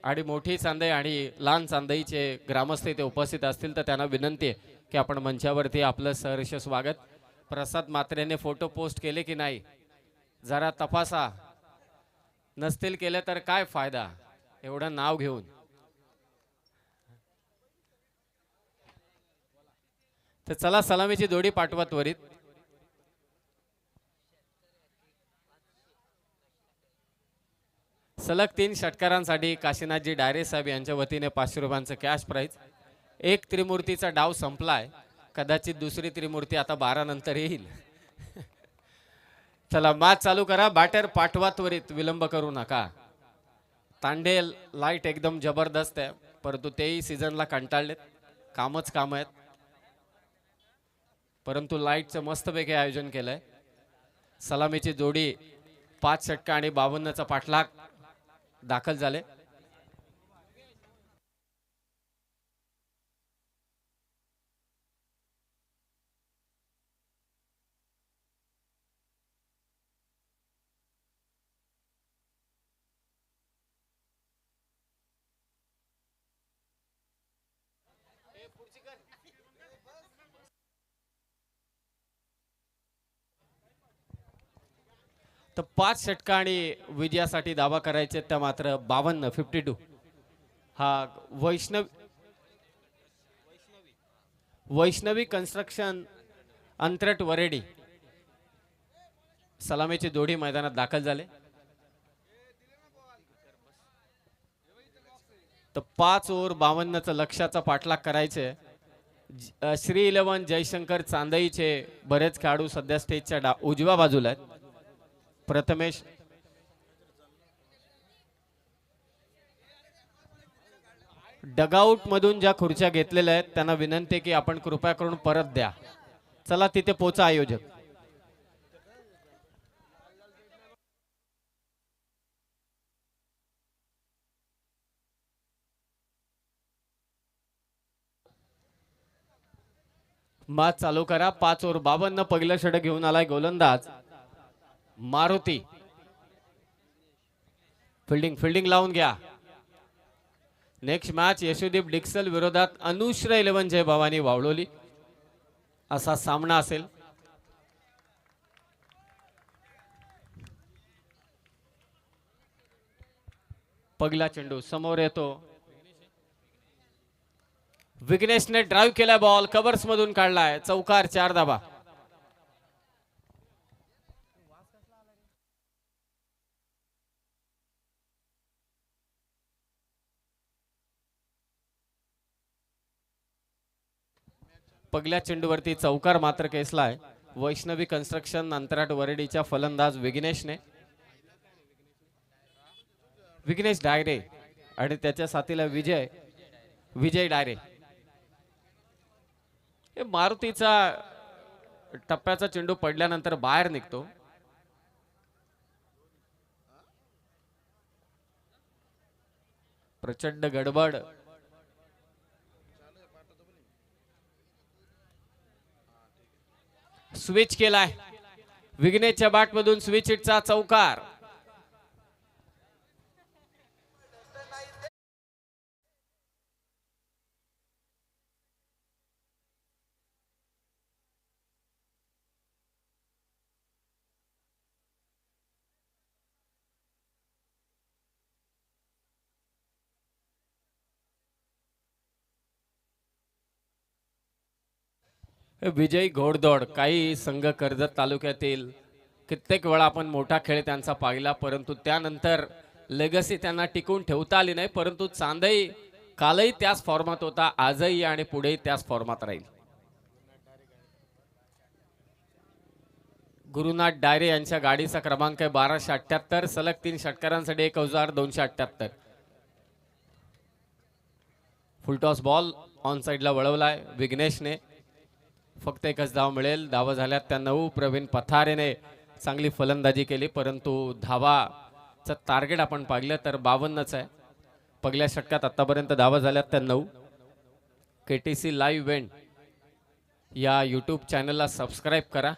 आणि मोठी चांदई आणि लहान चांदईचे ग्रामस्थ इथे उपस्थित असतील तर त्यांना विनंती आहे की आपण मंचावरती आपलं सहर्ष स्वागत। प्रसाद मात्रेने फोटो पोस्ट केले की नाही जरा तपासा, नसतील केले तर काय फायदा एवढं नाव घेऊन। तर चला सलामीची जोडी पाठवा त्वरित। सलग 3 षटकारांसाठी काशीनाथजी डायरे साहेब यांच्या वतीने 500 रुपयांचं कॅश प्राइज। एक त्रिमूर्तीचा डाव संपलाय, कदाचित दुसरी त्रिमूर्ती आता 12 नंतर येईल। चला मॅच चालू करा, बॅटर पाठवा त्वरित, विलंब करू नका। तांडे लाईट एकदम जबरदस्त आहे, परंतु तेही सीझनला कंटाळलेत, कामच काम आहेत। परंतु लाईटचं मस्तपैकी आयोजन केलंय। सलामीची जोडी 5 षटका आणि 52चा पाठलाग दाखल झाले। तर 5 षटका आणि विजयासाठी दावा करायचे त्या मात्र 52 हा वैष्णवी कन्स्ट्रक्शन अंतरट वरेडी सलामीची जोडी मैदानात दाखल झाले। तर 5 ओव्हर 52चं लक्ष्याचा पाठलाग करायचे। श्री 11 जयशंकर चांदईचे बरेच खेळाडू सध्या स्टेजच्या उजव्या बाजूला आहेत। प्रथमेश डगआउट मधून ज्या खुर्च्या घेतलेल्या आहेत त्यांना विनंती की आपण कृपया करून परत द्या। चला तिथे पोचा आयोजक। मॅच चालू करा। 5 ओव्हर 52 पहिलं षटक घेऊन आलाय गोलंदाज मारुती। फिल्डिंग लावून घ्या। नेक्स्ट मॅच यशोदीप डिक्सल विरोधात अनुश्र 11 जय भवानी वावळोली असा सामना असेल। पहिला चेंडू समोर येतो, विघ्नेशने ड्राईव्ह केलाय, बॉल कव्हर्स मधून काढलाय, चौकार, 4 धाबा. पहिल्या चेंडूवरती चौकार मात्र केसलाय. वैष्णवी कन्स्ट्रक्शन अंतराट वरडीच्या फलंदाज विघ्नेशने. विघ्नेश डायरे आणि त्याच्या साथीला विजय डायरे. हे मारुतीचा टप्प्याचा चेंडू पडल्यानंतर बाहेर निघतो. प्रचंड गडबड. स्विच केलाय विघ्नेशच्या बॅट मधून, स्विच हिटचा चौकार. विजयी घोडदौड. काही संघ कर्जत तालुक्यातील कित्येक वेळा आपण मोठा खेळ त्यांचा पाहिला, परंतु त्यानंतर लेगसी त्यांना टिकून ठेवता आली नाही. परंतु चांदई कालही त्याच फॉर्मात होता, आजही आणि पुढेही त्याच फॉर्मात राहील. गुरुनाथ डायरे यांच्या गाडीचा क्रमांक आहे 1278. सलग 3 षटकारांसाठी 1278. फुलटॉस बॉल ऑन साइडला वळवलाय विघ्नेशने. फक्त एकच धाव मिळेल. धावा झाल्यात त्या 9. प्रवीण पथारेने चांगली फलंदाजी केली, परंतु धावाचं टार्गेट आपण पाहिलं तर 52च आहे. पहिल्या षटकात आतापर्यंत धावा झाल्यात त्या 9. KTC लाईव्ह इव्हेंट या यूट्यूब चॅनलला सबस्क्राईब करा.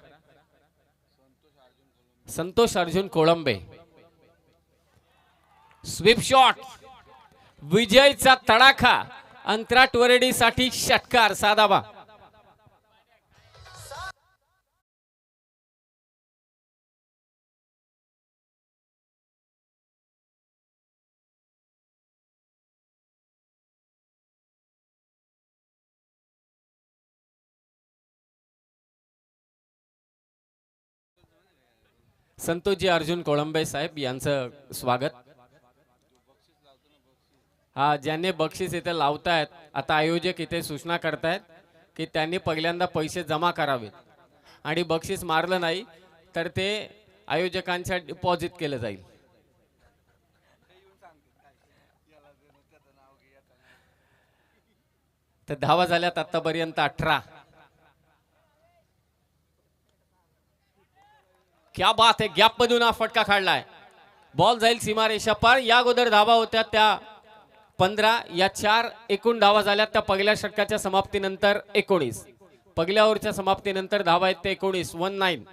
संतोष अर्जुन कोळंबे. Sweep shot. विजयचा तडाखा. अंतराट वरडीसाठी षटकार, 6 धावा. संतोषजी अर्जुन कोळंबे साहेब यांचं स्वागत. हा, ज्यांनी बक्षीस इथे लावतायत, आता आयोजक इथे सूचना करतायत की त्यांनी पहिल्यांदा पैसे जमा करावेत आणि बक्षीस मारलं नाही तर ते आयोजकांच्या डिपॉझिट केलं जाईल. तर धावा झाल्यात आतापर्यंत 18. क्या बात आहे. गॅप मधून हा फटका काढलाय. बॉल जाईल सीमारेषा पार. या अगोदर धावा होत्या त्या 15. या 4 एकूण धावा झाल्यात त्या पहिल्या षटकाच्या समाप्तीनंतर 19. पहिल्या ओव्हरच्या समाप्तीनंतर धावा आहेत ते 19. 19.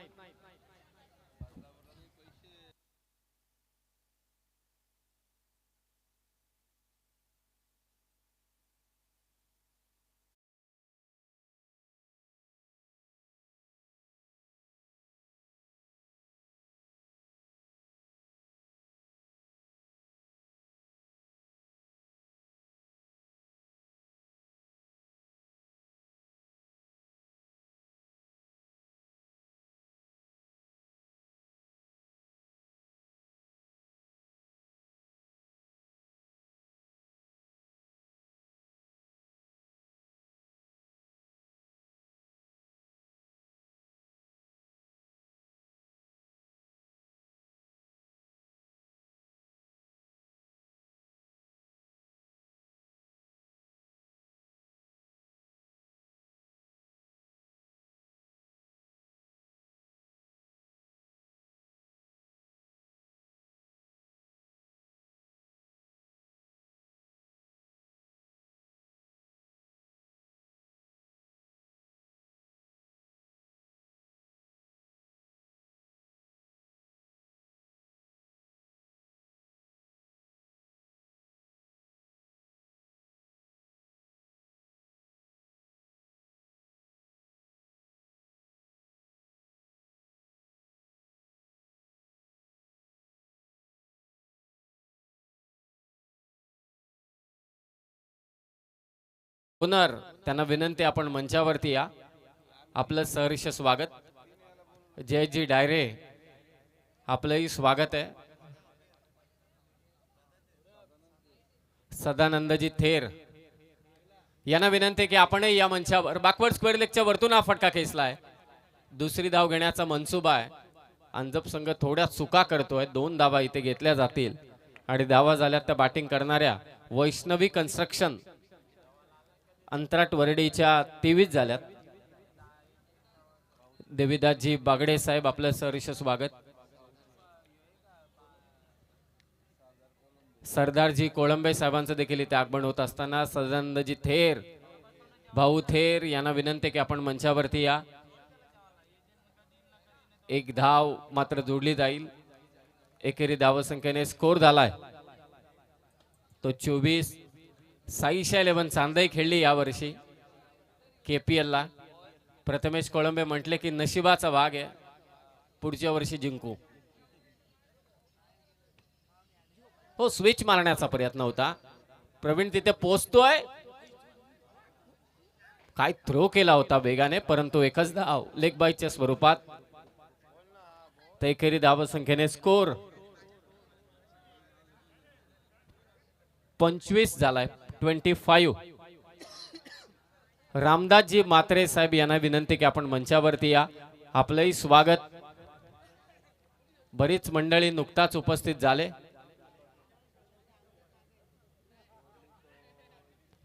ओनर त्यांना विनंती आपण मंचावरती या. आपलं सहर्ष स्वागत. जयजी डायरे आपलंही स्वागत आहे. सदानंदजी थेर यांना विनंती की आपणही या मंचावर. बॅकवर्ड स्क्वेअर लेगच्या वरतून हा फटका खेचलाय. दुसरी धाव घेण्याचा मनसुबा आहे. अंजप संघ थोड्या चुका करतोय. 2 धावा इथे घेतल्या जातील आणि धावा झाल्यात त्या बॅटिंग करणाऱ्या वैष्णवी कन्स्ट्रक्शन अंतराट वरडीच्या 23 झाल्यात. देवीदासजी बागडे साहेब आपलं सहर्ष स्वागत. सरदारजी कोळंबे साहेबांचं देखील इथे आगमन होत असताना सदानंदजी थेर भाऊ थेर यांना विनंती की आपण मंचावरती या. एक धाव मात्र जोडली जाईल. एकेरी धावसंख्येने स्कोर झालाय तो 24. साईशा 11 चांदई खेळली यावर्षी KPL ला. प्रथमेश कोळंबे म्हटले की नशिबाचा भाग आहे, पुढच्या वर्षी जिंकू. हो, स्विच मारण्याचा प्रयत्न होता. प्रवीण तिथे पोहोचतोय. काय थ्रो केला होता वेगाने, परंतु एकच धाव लेग बायच्या स्वरूपात. एकेरी धावसंख्येने स्कोर 25 झालाय. 25. रामदासजी मात्रे साहेब यांना विनंती की आपण मंचावरती या. आपलंही स्वागत. बरीच मंडळी नुकताच उपस्थित झाले.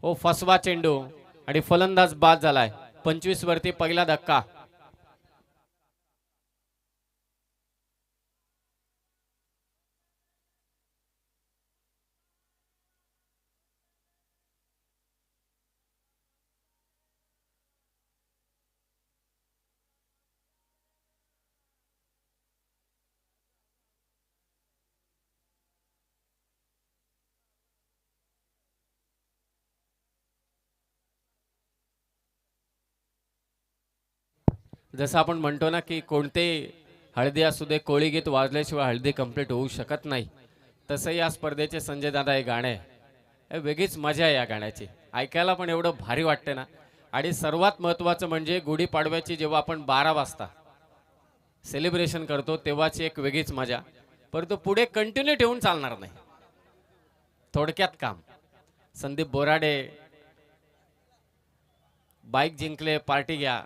हो, फसवा चेंडू आणि फलंदाज बाद झालाय. 25 वरती पहिला धक्का. जसं आपण म्हणतो ना की कोणते हळदी असू दे, कोळी गीत वाजल्याशिवाय हळदी कंप्लीट होऊ शकत नाही, तसं या स्पर्धेचे संजय दादा हे गाणे वेगळीच मजा आहे या गाण्याची. ऐकायला पण एवढं भारी वाटते ना. आणि सर्वात महत्त्वाचं म्हणजे गुढीपाडव्याची जेव्हा आपण 12 वाजता सेलिब्रेशन करतो तेव्हाची एक वेगळीच मजा. परंतु पुढे कंटिन्यू ठेवून चालणार नाही. थोडक्यात काम. संदीप बोराडे बाईक जिंकले, पार्टी घ्या.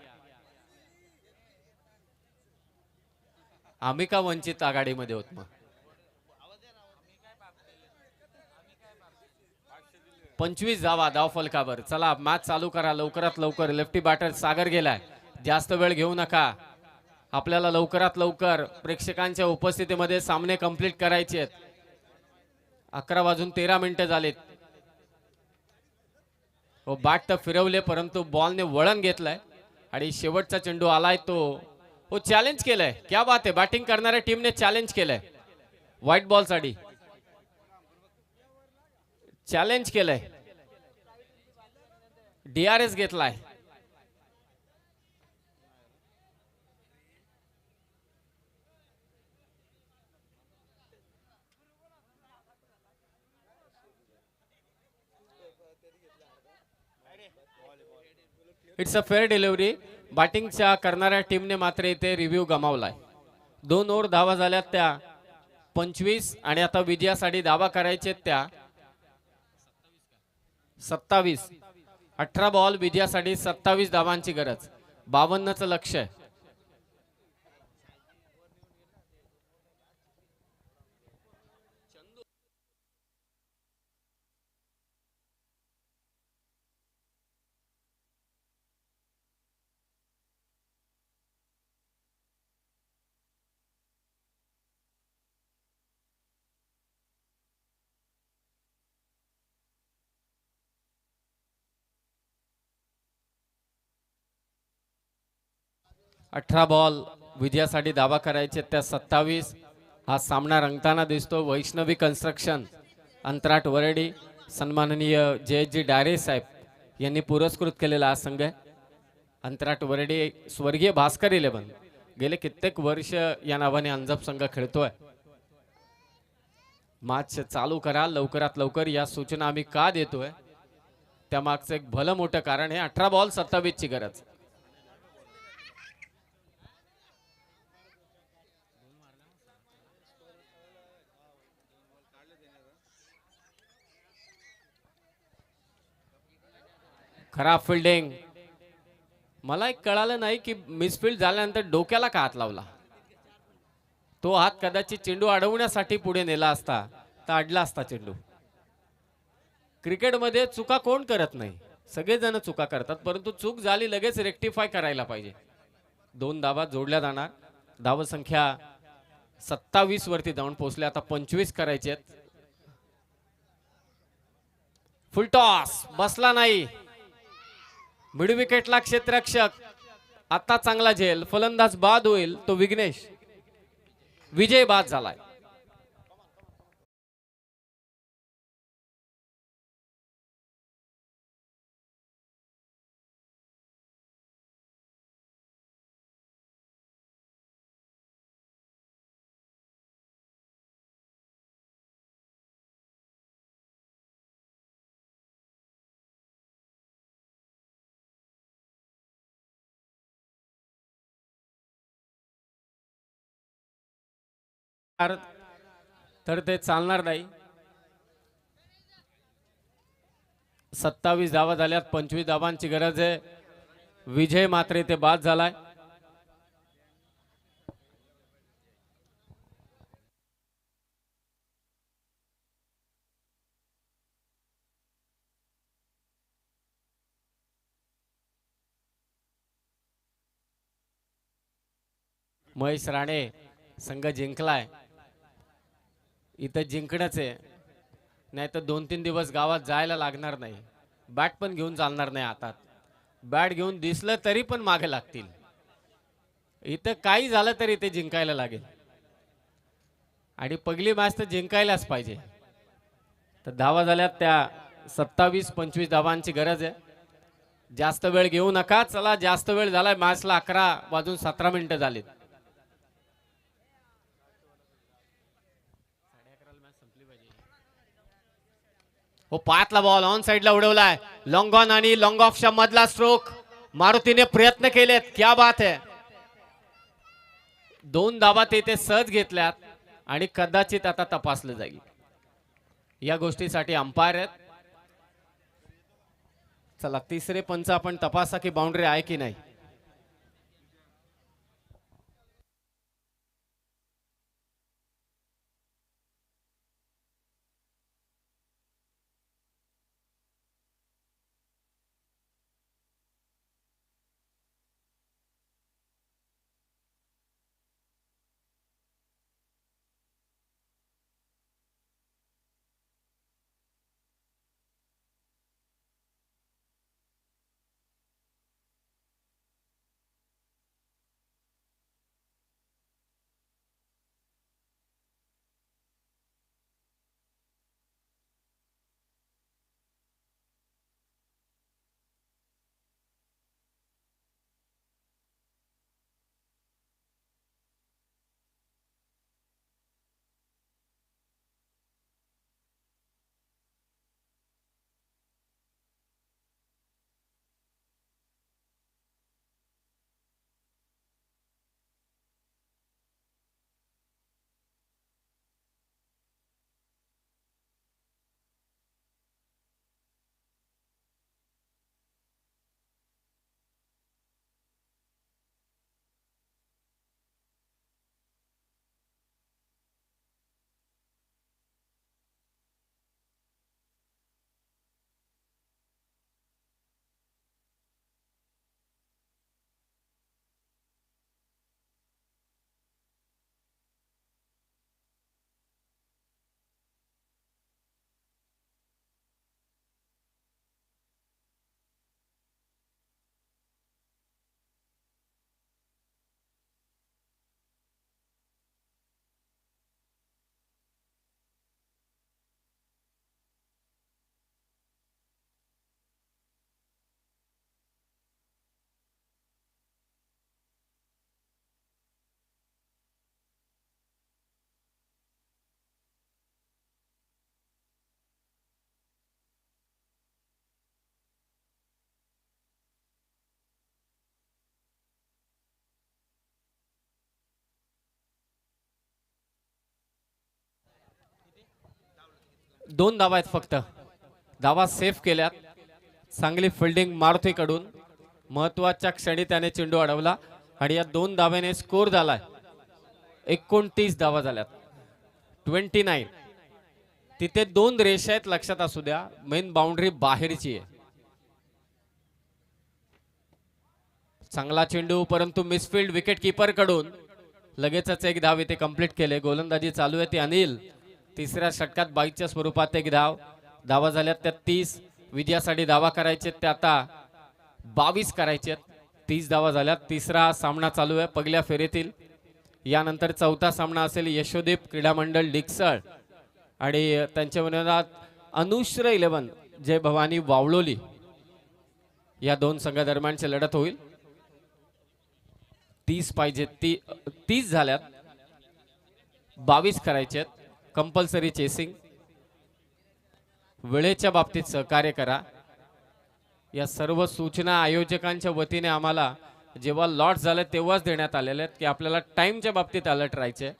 आम्ही का वंचित आघाडीमध्ये होत मग. 25 धावा धाव फलकावर. चला मॅच चालू करा लवकरात लवकर. लेफ्टी बॅटर सागर गेलाय. जास्त वेळ घेऊ नका. आपल्याला लवकरात लवकर प्रेक्षकांच्या उपस्थितीमध्ये सामने कंप्लीट करायचे आहेत. 11:13 झालेत. हो, बॅट तर फिरवले परंतु बॉलने वळण घेतलंय आणि शेवटचा चेंडू आलाय तो. हो, चॅलेंज केलंय. क्या बात आहे. बॅटिंग करणाऱ्या टीमने चॅलेंज केलंय. व्हाईट बॉल साठी चॅलेंज केलंय. DRS घेतलाय. It's a fair delivery. बॅटिंगच्या करणाऱ्या टीमने मात्र इथे रिव्ह्यू गमावलाय. 2 ओव्हर धावा झाल्यात त्या 25 आणि आता विजयासाठी धावा करायचे त्या 27. 18 बॉल विजयासाठी 27 धावांची गरज. 52चं लक्ष्य आहे. अठरा बॉल विजयासाठी धावा करायचे त्या 27. हा सामना रंगताना दिसतो. वैष्णवी कन्स्ट्रक्शन अंतराट वरडी सन्माननीय जयजी डायरे साहेब यांनी पुरस्कृत केलेला हा संघ आहे. अंतराट वरडी स्वर्गीय भास्कर 11 गेले कित्येक वर्ष या नावाने अंजप संघ खेळतोय. मॅच चालू करा लवकरात लवकर. या सूचना आम्ही का देतोय, त्यामागचं एक भलं मोठं कारण आहे. 18 बॉल 27 ची गरज. खराब फिल्डिंग. मला एक कळालं नाही की मिसफिल्ड झाल्यानंतर डोक्याला का हात लावला. तो हात कदाचित चेंडू अडवण्यासाठी पुढे नेला असता तर अडला असता चेंडू. क्रिकेटमध्ये चुका कोण करत नाही, सगळेजण चुका करतात, परंतु चूक झाली लगेच रेक्टिफाय करायला पाहिजे. 2 धावा जोडल्या जाणार. धावसंख्या 27 वरती जाऊन पोहोचले. आता 25 करायचे आहेत. फुल टॉस बसला नाही. मिड विकेटला क्षेत्ररक्षक. आता चांगला झेल. फलंदाज बाद होईल तो विघ्नेश. विजय बाद झालाय. तर ते चालणार नाही. 27 धावा झाल्यात. 25 धावांची गरज आहे. विजय मात्र इथे बाद झालाय. महेश राणे संघ जिंकलाय. इथं जिंकणंच आहे, नाही तर 2-3 दिवस गावात जायला लागणार नाही. बॅट पण घेऊन चालणार नाही हातात. बॅट घेऊन दिसलं तरी पण मागे लागतील. इथं काही झालं तरी इथे जिंकायला लागेल आणि पहिली मॅच तर जिंकायलाच पाहिजे. तर धावा झाल्यात त्या 27-25 धावांची गरज आहे. जास्त वेळ घेऊ नका. चला जास्त वेळ झालाय. मॅचला 11:17 झालीत. हो पायातला बॉल ऑन साइडला उडवलाय. लॉंग ऑन आणि लॉंग ऑफच्या मधला स्ट्रोक मारुतीने प्रयत्न केलेत. क्या बात आहे. 2 धावा ते सहज घेतल्यात आणि कदाचित आता तपासलं जाईल. या गोष्टीसाठी अंपायर आहेत. चला तिसरे पंच आपण तपासा की बाउंड्री आहे की नाही. 2 धावा आहेत फक्त. धावा सेफ केल्यात. चांगली फिल्डिंग मारुतीकडून. महत्वाच्या क्षणी त्याने चेंडू अडवला आणि या 2 धाव्याने स्कोर झालाय 29 धावा झाल्यात. 29. तिथे 2 रेषा आहेत लक्षात असू द्या. मेन बाउंड्री बाहेरची आहे. चांगला चेंडू परंतु मिसफिल्ड विकेट कीपर कडून. लगेचच एक धाव इथे कंप्लीट केले. गोलंदाजी चालू आहे ती अनिल. तिसऱ्या षटकात 22च्या स्वरूपात एक धाव. धावा झाल्यात त्या 30. विजयासाठी धावा करायचे त्या आता 22 करायचे. 30 धावा झाल्यात. तिसरा सामना चालू आहे पहिल्या फेरीतील. यानंतर चौथा सामना असेल यशोदीप क्रीडा मंडळ डिकसळ आणि त्यांच्या विरोधात अनुश्र 11 जय भवानी वावळोली. या 2 संघादरम्यानची लढत होईल. 30 पाहिजे. 30 झाल्यात. 22 करायचे. Compulsory chasing. वेळेच्या बाबतीत सहकार्य करा. या सर्व सूचना आयोजकांच्या वतीने आम्हाला जेव्हा लॉट झाले तेव्हाच देण्यात आलेले आहेत की आपल्याला टाइमच्या बाबतीत अलर्ट राहायचे.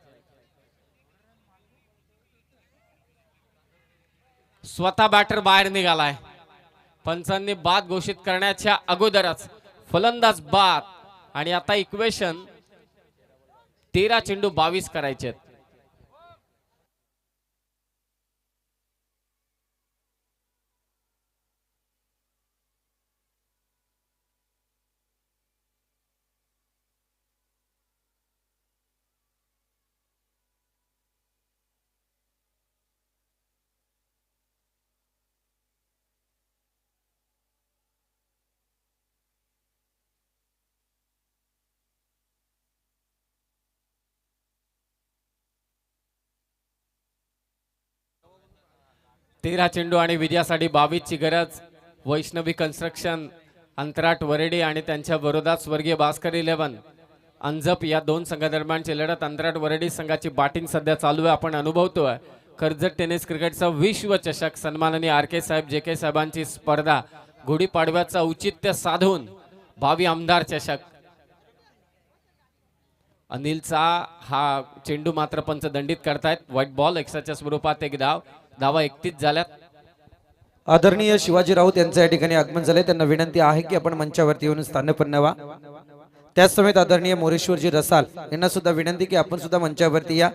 स्वतः बॅटर बाहेर निघालाय. पंचांनी बाद घोषित करण्याच्या अगोदरच फलंदाज बाद. आणि आता इक्वेशन 13 चेंडू 22 करायचे. तेरा चेंडू आणि विजयासाठी 22 ची गरज. वैष्णवी कन्स्ट्रक्शन अंतराट वरेडी आणि त्यांच्या विरोधात स्वर्गीय भास्कर 11 अंजप या 2 संघादरम्यानची लढत. अंतराट वरेडी संघाची बॅटिंग सध्या चालू आहे. आपण अनुभवतोय कर्जत टेनिस क्रिकेटचा विश्व चषक. सन्माननीय RK साहेब JK साहेबांची स्पर्धा गुढीपाडव्याचा औचित्य साधून भावी आमदार चषक. अनिलचा हा चेंडू मात्र पंच दंडित करतायत. व्हाईट बॉल एक्स्ट्राच्या स्वरूपात एक धाव. धावा 31 झाल्यात. आदरणीय शिवाजी राऊत यांचं या ठिकाणी आगमन झाले. त्यांना विनंती आहे की आपण मंचावरती येऊन स्थानपन्न व्हा. त्याच समेत आदरणीय मोरेश्वरजी रसाल यांना सुद्धा विनंती की आपण सुद्धा मंचावरती या.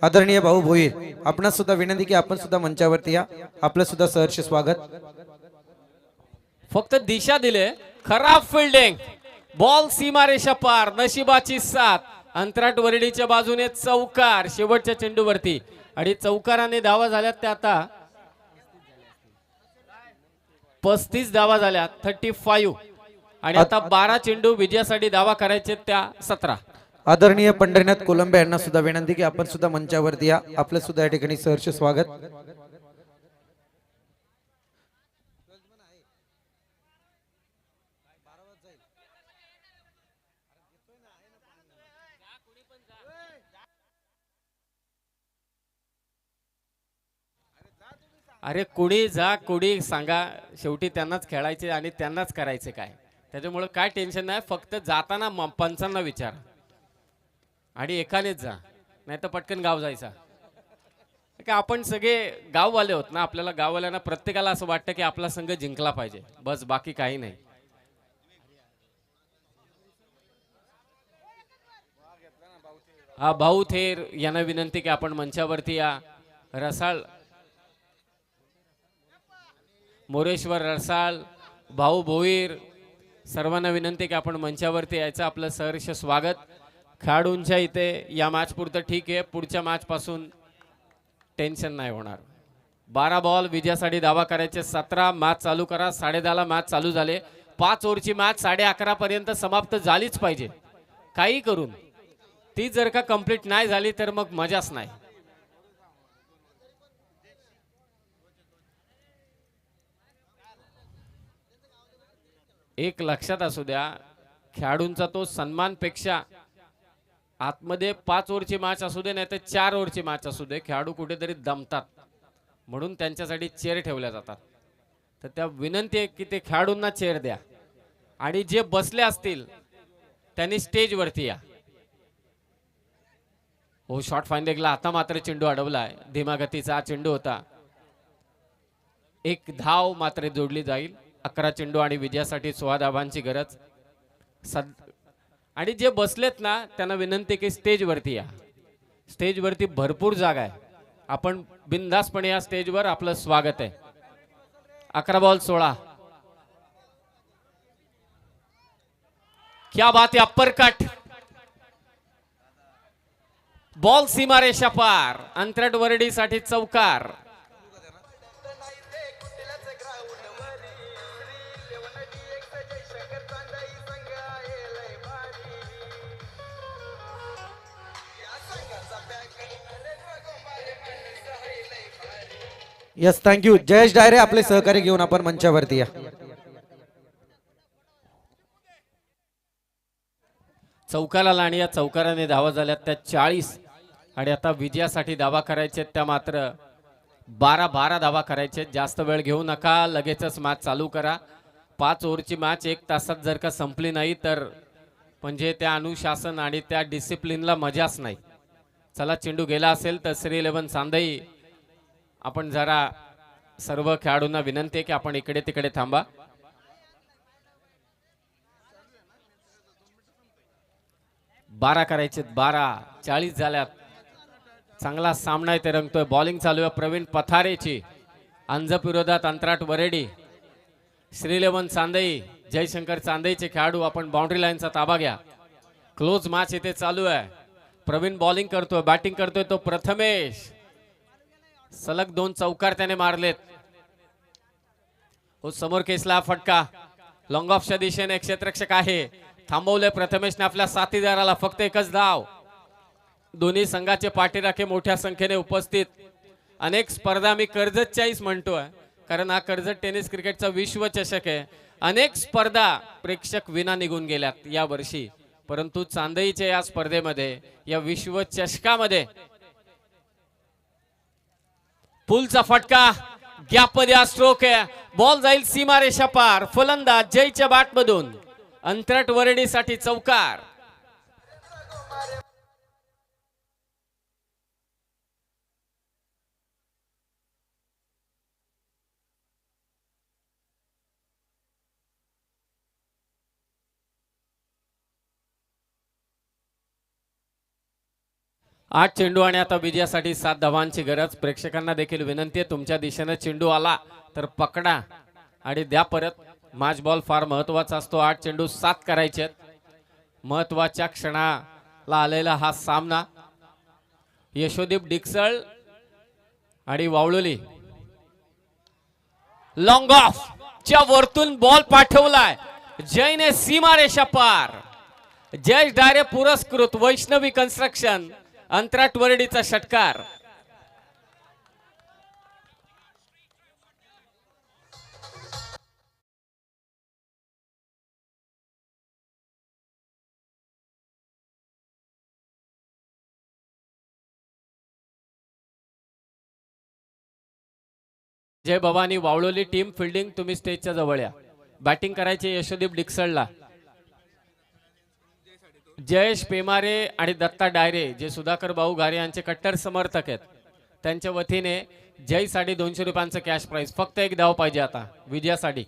आदरणीय भाऊ भोईर आपणास सुद्धा विनंती की आपण सुद्धा मंचावरती या. आपलं सुद्धा सहर्ष स्वागत. फक्त दिशा दिले. खराब फिल्डिंग. बॉल सीमारेषा पार. नशिबाची साथ. अंतराट वरडीच्या बाजूने चौकार शेवटच्या चेंडूवरती आणि चौकाराने धावा झाल्यात त्या आता 35 धावा झाल्या. 35 आणि आता 12 चेंडू विजयासाठी धावा करायचे त्या 17. आदरणीय पंढरीनाथ कोलंबे यांना सुद्धा विनंती की आपण सुद्धा मंचावरती या. आपलं सुद्धा या ठिकाणी सहर्ष स्वागत. अरे कुणी जा कुणी सांगा शेवटी त्यांनाच खेळायचे आणि त्यांनाच करायचे काय. त्याच्यामुळे काय टेन्शन नाही. फक्त जाताना पंचांना विचार आणि एकानेच जा नाही तर पटकन गाव जायचा. आपण सगळे गाववाले होत ना. आपल्याला गाववाल्यांना प्रत्येकाला असं वाटतं की आपला संघ जिंकला पाहिजे बस बाकी काही नाही. हा भाऊ थेर यांना विनंती की आपण मंचावरती या. रसाळ मोरेश्वर रसाळ भाऊ भोईर सर्वांना विनंती की आपण मंचावरती यायचं. आपलं सहर्ष स्वागत. खेळाडूंच्या इथे या मॅच पुरतं ठीक आहे. पुढच्या मॅच पासून टेन्शन नाही होणार. 12 बॉल विजयासाठी धावा करायचे. 17 मॅच चालू करा. 10:30 मॅच चालू झाले. 5 ओव्हरची मॅच 11:30 पर्यंत समाप्त झालीच पाहिजे काही करून. ती जर का कंप्लीट नाही झाली तर मग मजाच नाही. एक लक्षात असू द्या खेळाडूंचा तो सन्मानपेक्षा आतमध्ये 5 ओव्हरची मॅच असू दे नाही तर 4 ओव्हरची मॅच असू दे खेळाडू कुठेतरी दमतात म्हणून त्यांच्यासाठी चेअर ठेवल्या जातात. तर त्या विनंती आहे की ते खेळाडूंना चेअर द्या आणि जे बसले असतील त्यांनी स्टेजवरती या. हो शॉर्ट फाईन देखला. आता मात्र चेंडू अडवलाय. धीमा गतीचा चेंडू होता. एक धाव मात्र जोडली जाईल. 11 चेंडू आणि विजयासाठी 16 धावांची गरज. आणि जे बसलेत ना त्यांना विनंती की स्टेजवरती या. स्टेजवरती भरपूर जागा आहे. आपण बिनधास्तपणे या स्टेजवर आपलं स्वागत आहे. 11 बॉल 16. क्या बात है, अप्पर कट. बॉल सीमारेषा पार. अंतरट वरडीसाठी चौकार. Yes, thank you. जयेश डायरे आपले सहकारी घेऊन आपण मंचावरती या. चौकाला लाणी. या चौकाराने धावा झाल्यात त्या 40 आणि आता विजयासाठी धावा करायचे त्या मात्र 12 धावा करायचे. जास्त वेळ घेऊ नका, लगेचच मॅच चालू करा. 5 ओव्हरची मॅच 1 तासात जर का संपली नाही तर म्हणजे त्या अनुशासन आणि त्या डिसिप्लिनला मजाच नाही. चला, चेंडू गेला असेल तर श्री 11 चांदई आपण जरा सर्व खेळाडूंना विनंती आहे की आपण इकडे तिकडे थांबा. बारा करायचे. 40 झाल्यात. चांगला सामना आहे ते रंगतोय. बॉलिंग चालू आहे प्रवीण पथारेची. अंजप विरोधात अंतराट वरेडी. श्री 11 चांदई, जयशंकर चांदईचे खेळाडू आपण बाउंड्री लाईनचा ताबा घ्या. क्लोज मॅच इथे चालू आहे. प्रवीण बॉलिंग करतोय, बॅटिंग करतोय तो प्रथमेश. सलग 2 चौकार त्याने मारलेत. हो, समोर केसला फटका. लॉंग ऑफच्या दिशेने क्षेत्ररक्षक आहे. थांबवले प्रथमेशने आपल्या साथीदाराला. फक्त एकच धाव. दोन्ही संघाचे पाठीराखे मोठ्या संख्येने उपस्थित. अनेक स्पर्धा मी कर्जतच्याच म्हणतोय कारण हा कर्जत टेनिस क्रिकेटचा विश्वचषक आहे. अनेक स्पर्धा प्रेक्षक विना निघून गेल्यात या वर्षी, परंतु चांदईच्या या स्पर्धेमध्ये, या विश्वचषकामध्ये पुलचा फटका. गॅपमध्ये स्ट्रोक आहे. बॉल जाईल सीमारेषा पार. फलंदाज जयच्या बॅटमधून अंतरट वरडीसाठी चौकार. आठ चेंडू आणि आता विजयासाठी 7 धावांची गरज. प्रेक्षकांना देखील विनंती आहे, तुमच्या दिशेने चेंडू आला तर पकडा आणि द्या परत. मॅच बॉल फार महत्वाचा असतो. 8 चेंडू 7 करायचे. महत्वाच्या क्षणाला आलेला हा सामना. यशोदीप डिक्सळ आणि वावळोली. लॉंग ऑफ च्या वरतून बॉल पाठवलाय. जयने सीमारेषा पार. जयेश डायरे पुरस्कृत. वैष्णवी कन्स्ट्रक्शन अंतराट वरडीचा षटकार. जय भवानी वावळोली टीम फिल्डिंग, तुम्ही स्टेजच्या जवळ या. बॅटिंग करायचे यशोदीप डिक्सळला. जयेश पेमारे आणि दत्ता डायरे जे सुधाकर भाऊ घारे यांचे कट्टर समर्थक आहेत, त्यांच्या वतीने जयसाठी 200 रुपयांचं कॅश प्राइज. फक्त एक धाव पाहिजे आता विजयासाठी.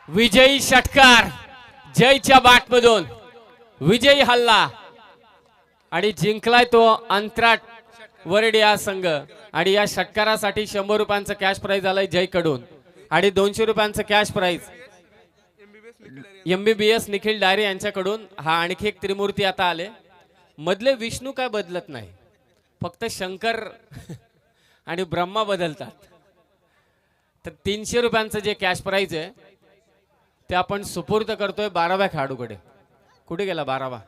विजयी षटकार जयच्या बॅटमधून. विजयी हल्ला आणि जिंकलाय तो अंतराट वरडी हा संघ. आणि या षटकारासाठी 100 रुपयांचं कॅश प्राइज आलंय जयकडून आणि 200 रुपयांचं कॅश प्राइज MBBS निखिल डायरे यांच्याकडून. हा आणखी एक त्रिमूर्ती आता आले. मधले विष्णू काय बदलत नाही, फक्त शंकर आणि ब्रह्मा बदलतात. तर 300 रुपयांचं जे कॅश प्राइज आहे ते आपण सुपूर्द करतोय 12व्या खेळाडूकडे. कुठे गेला 12वा?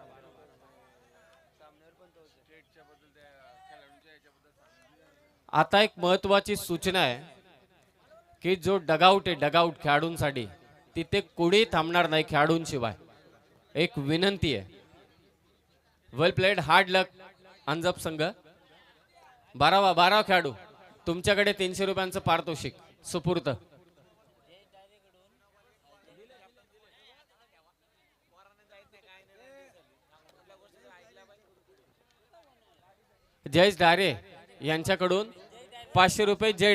आता एक महत्वाची सूचना आहे की जो डगआउट आहे, डगआउट खेळाडूंसाठी, तिथे कोणी थांबणार नाही खेळाडूंशिवाय. एक विनंती आहे. वेल प्लेड, हार्ड लक अंजप संघ. 12वा खेळाडू तुमच्याकडे 300 रुपयांचं पारितोषिक सुपूर्त. जयेश डायरे यांच्याकडून 500 रुपये. जय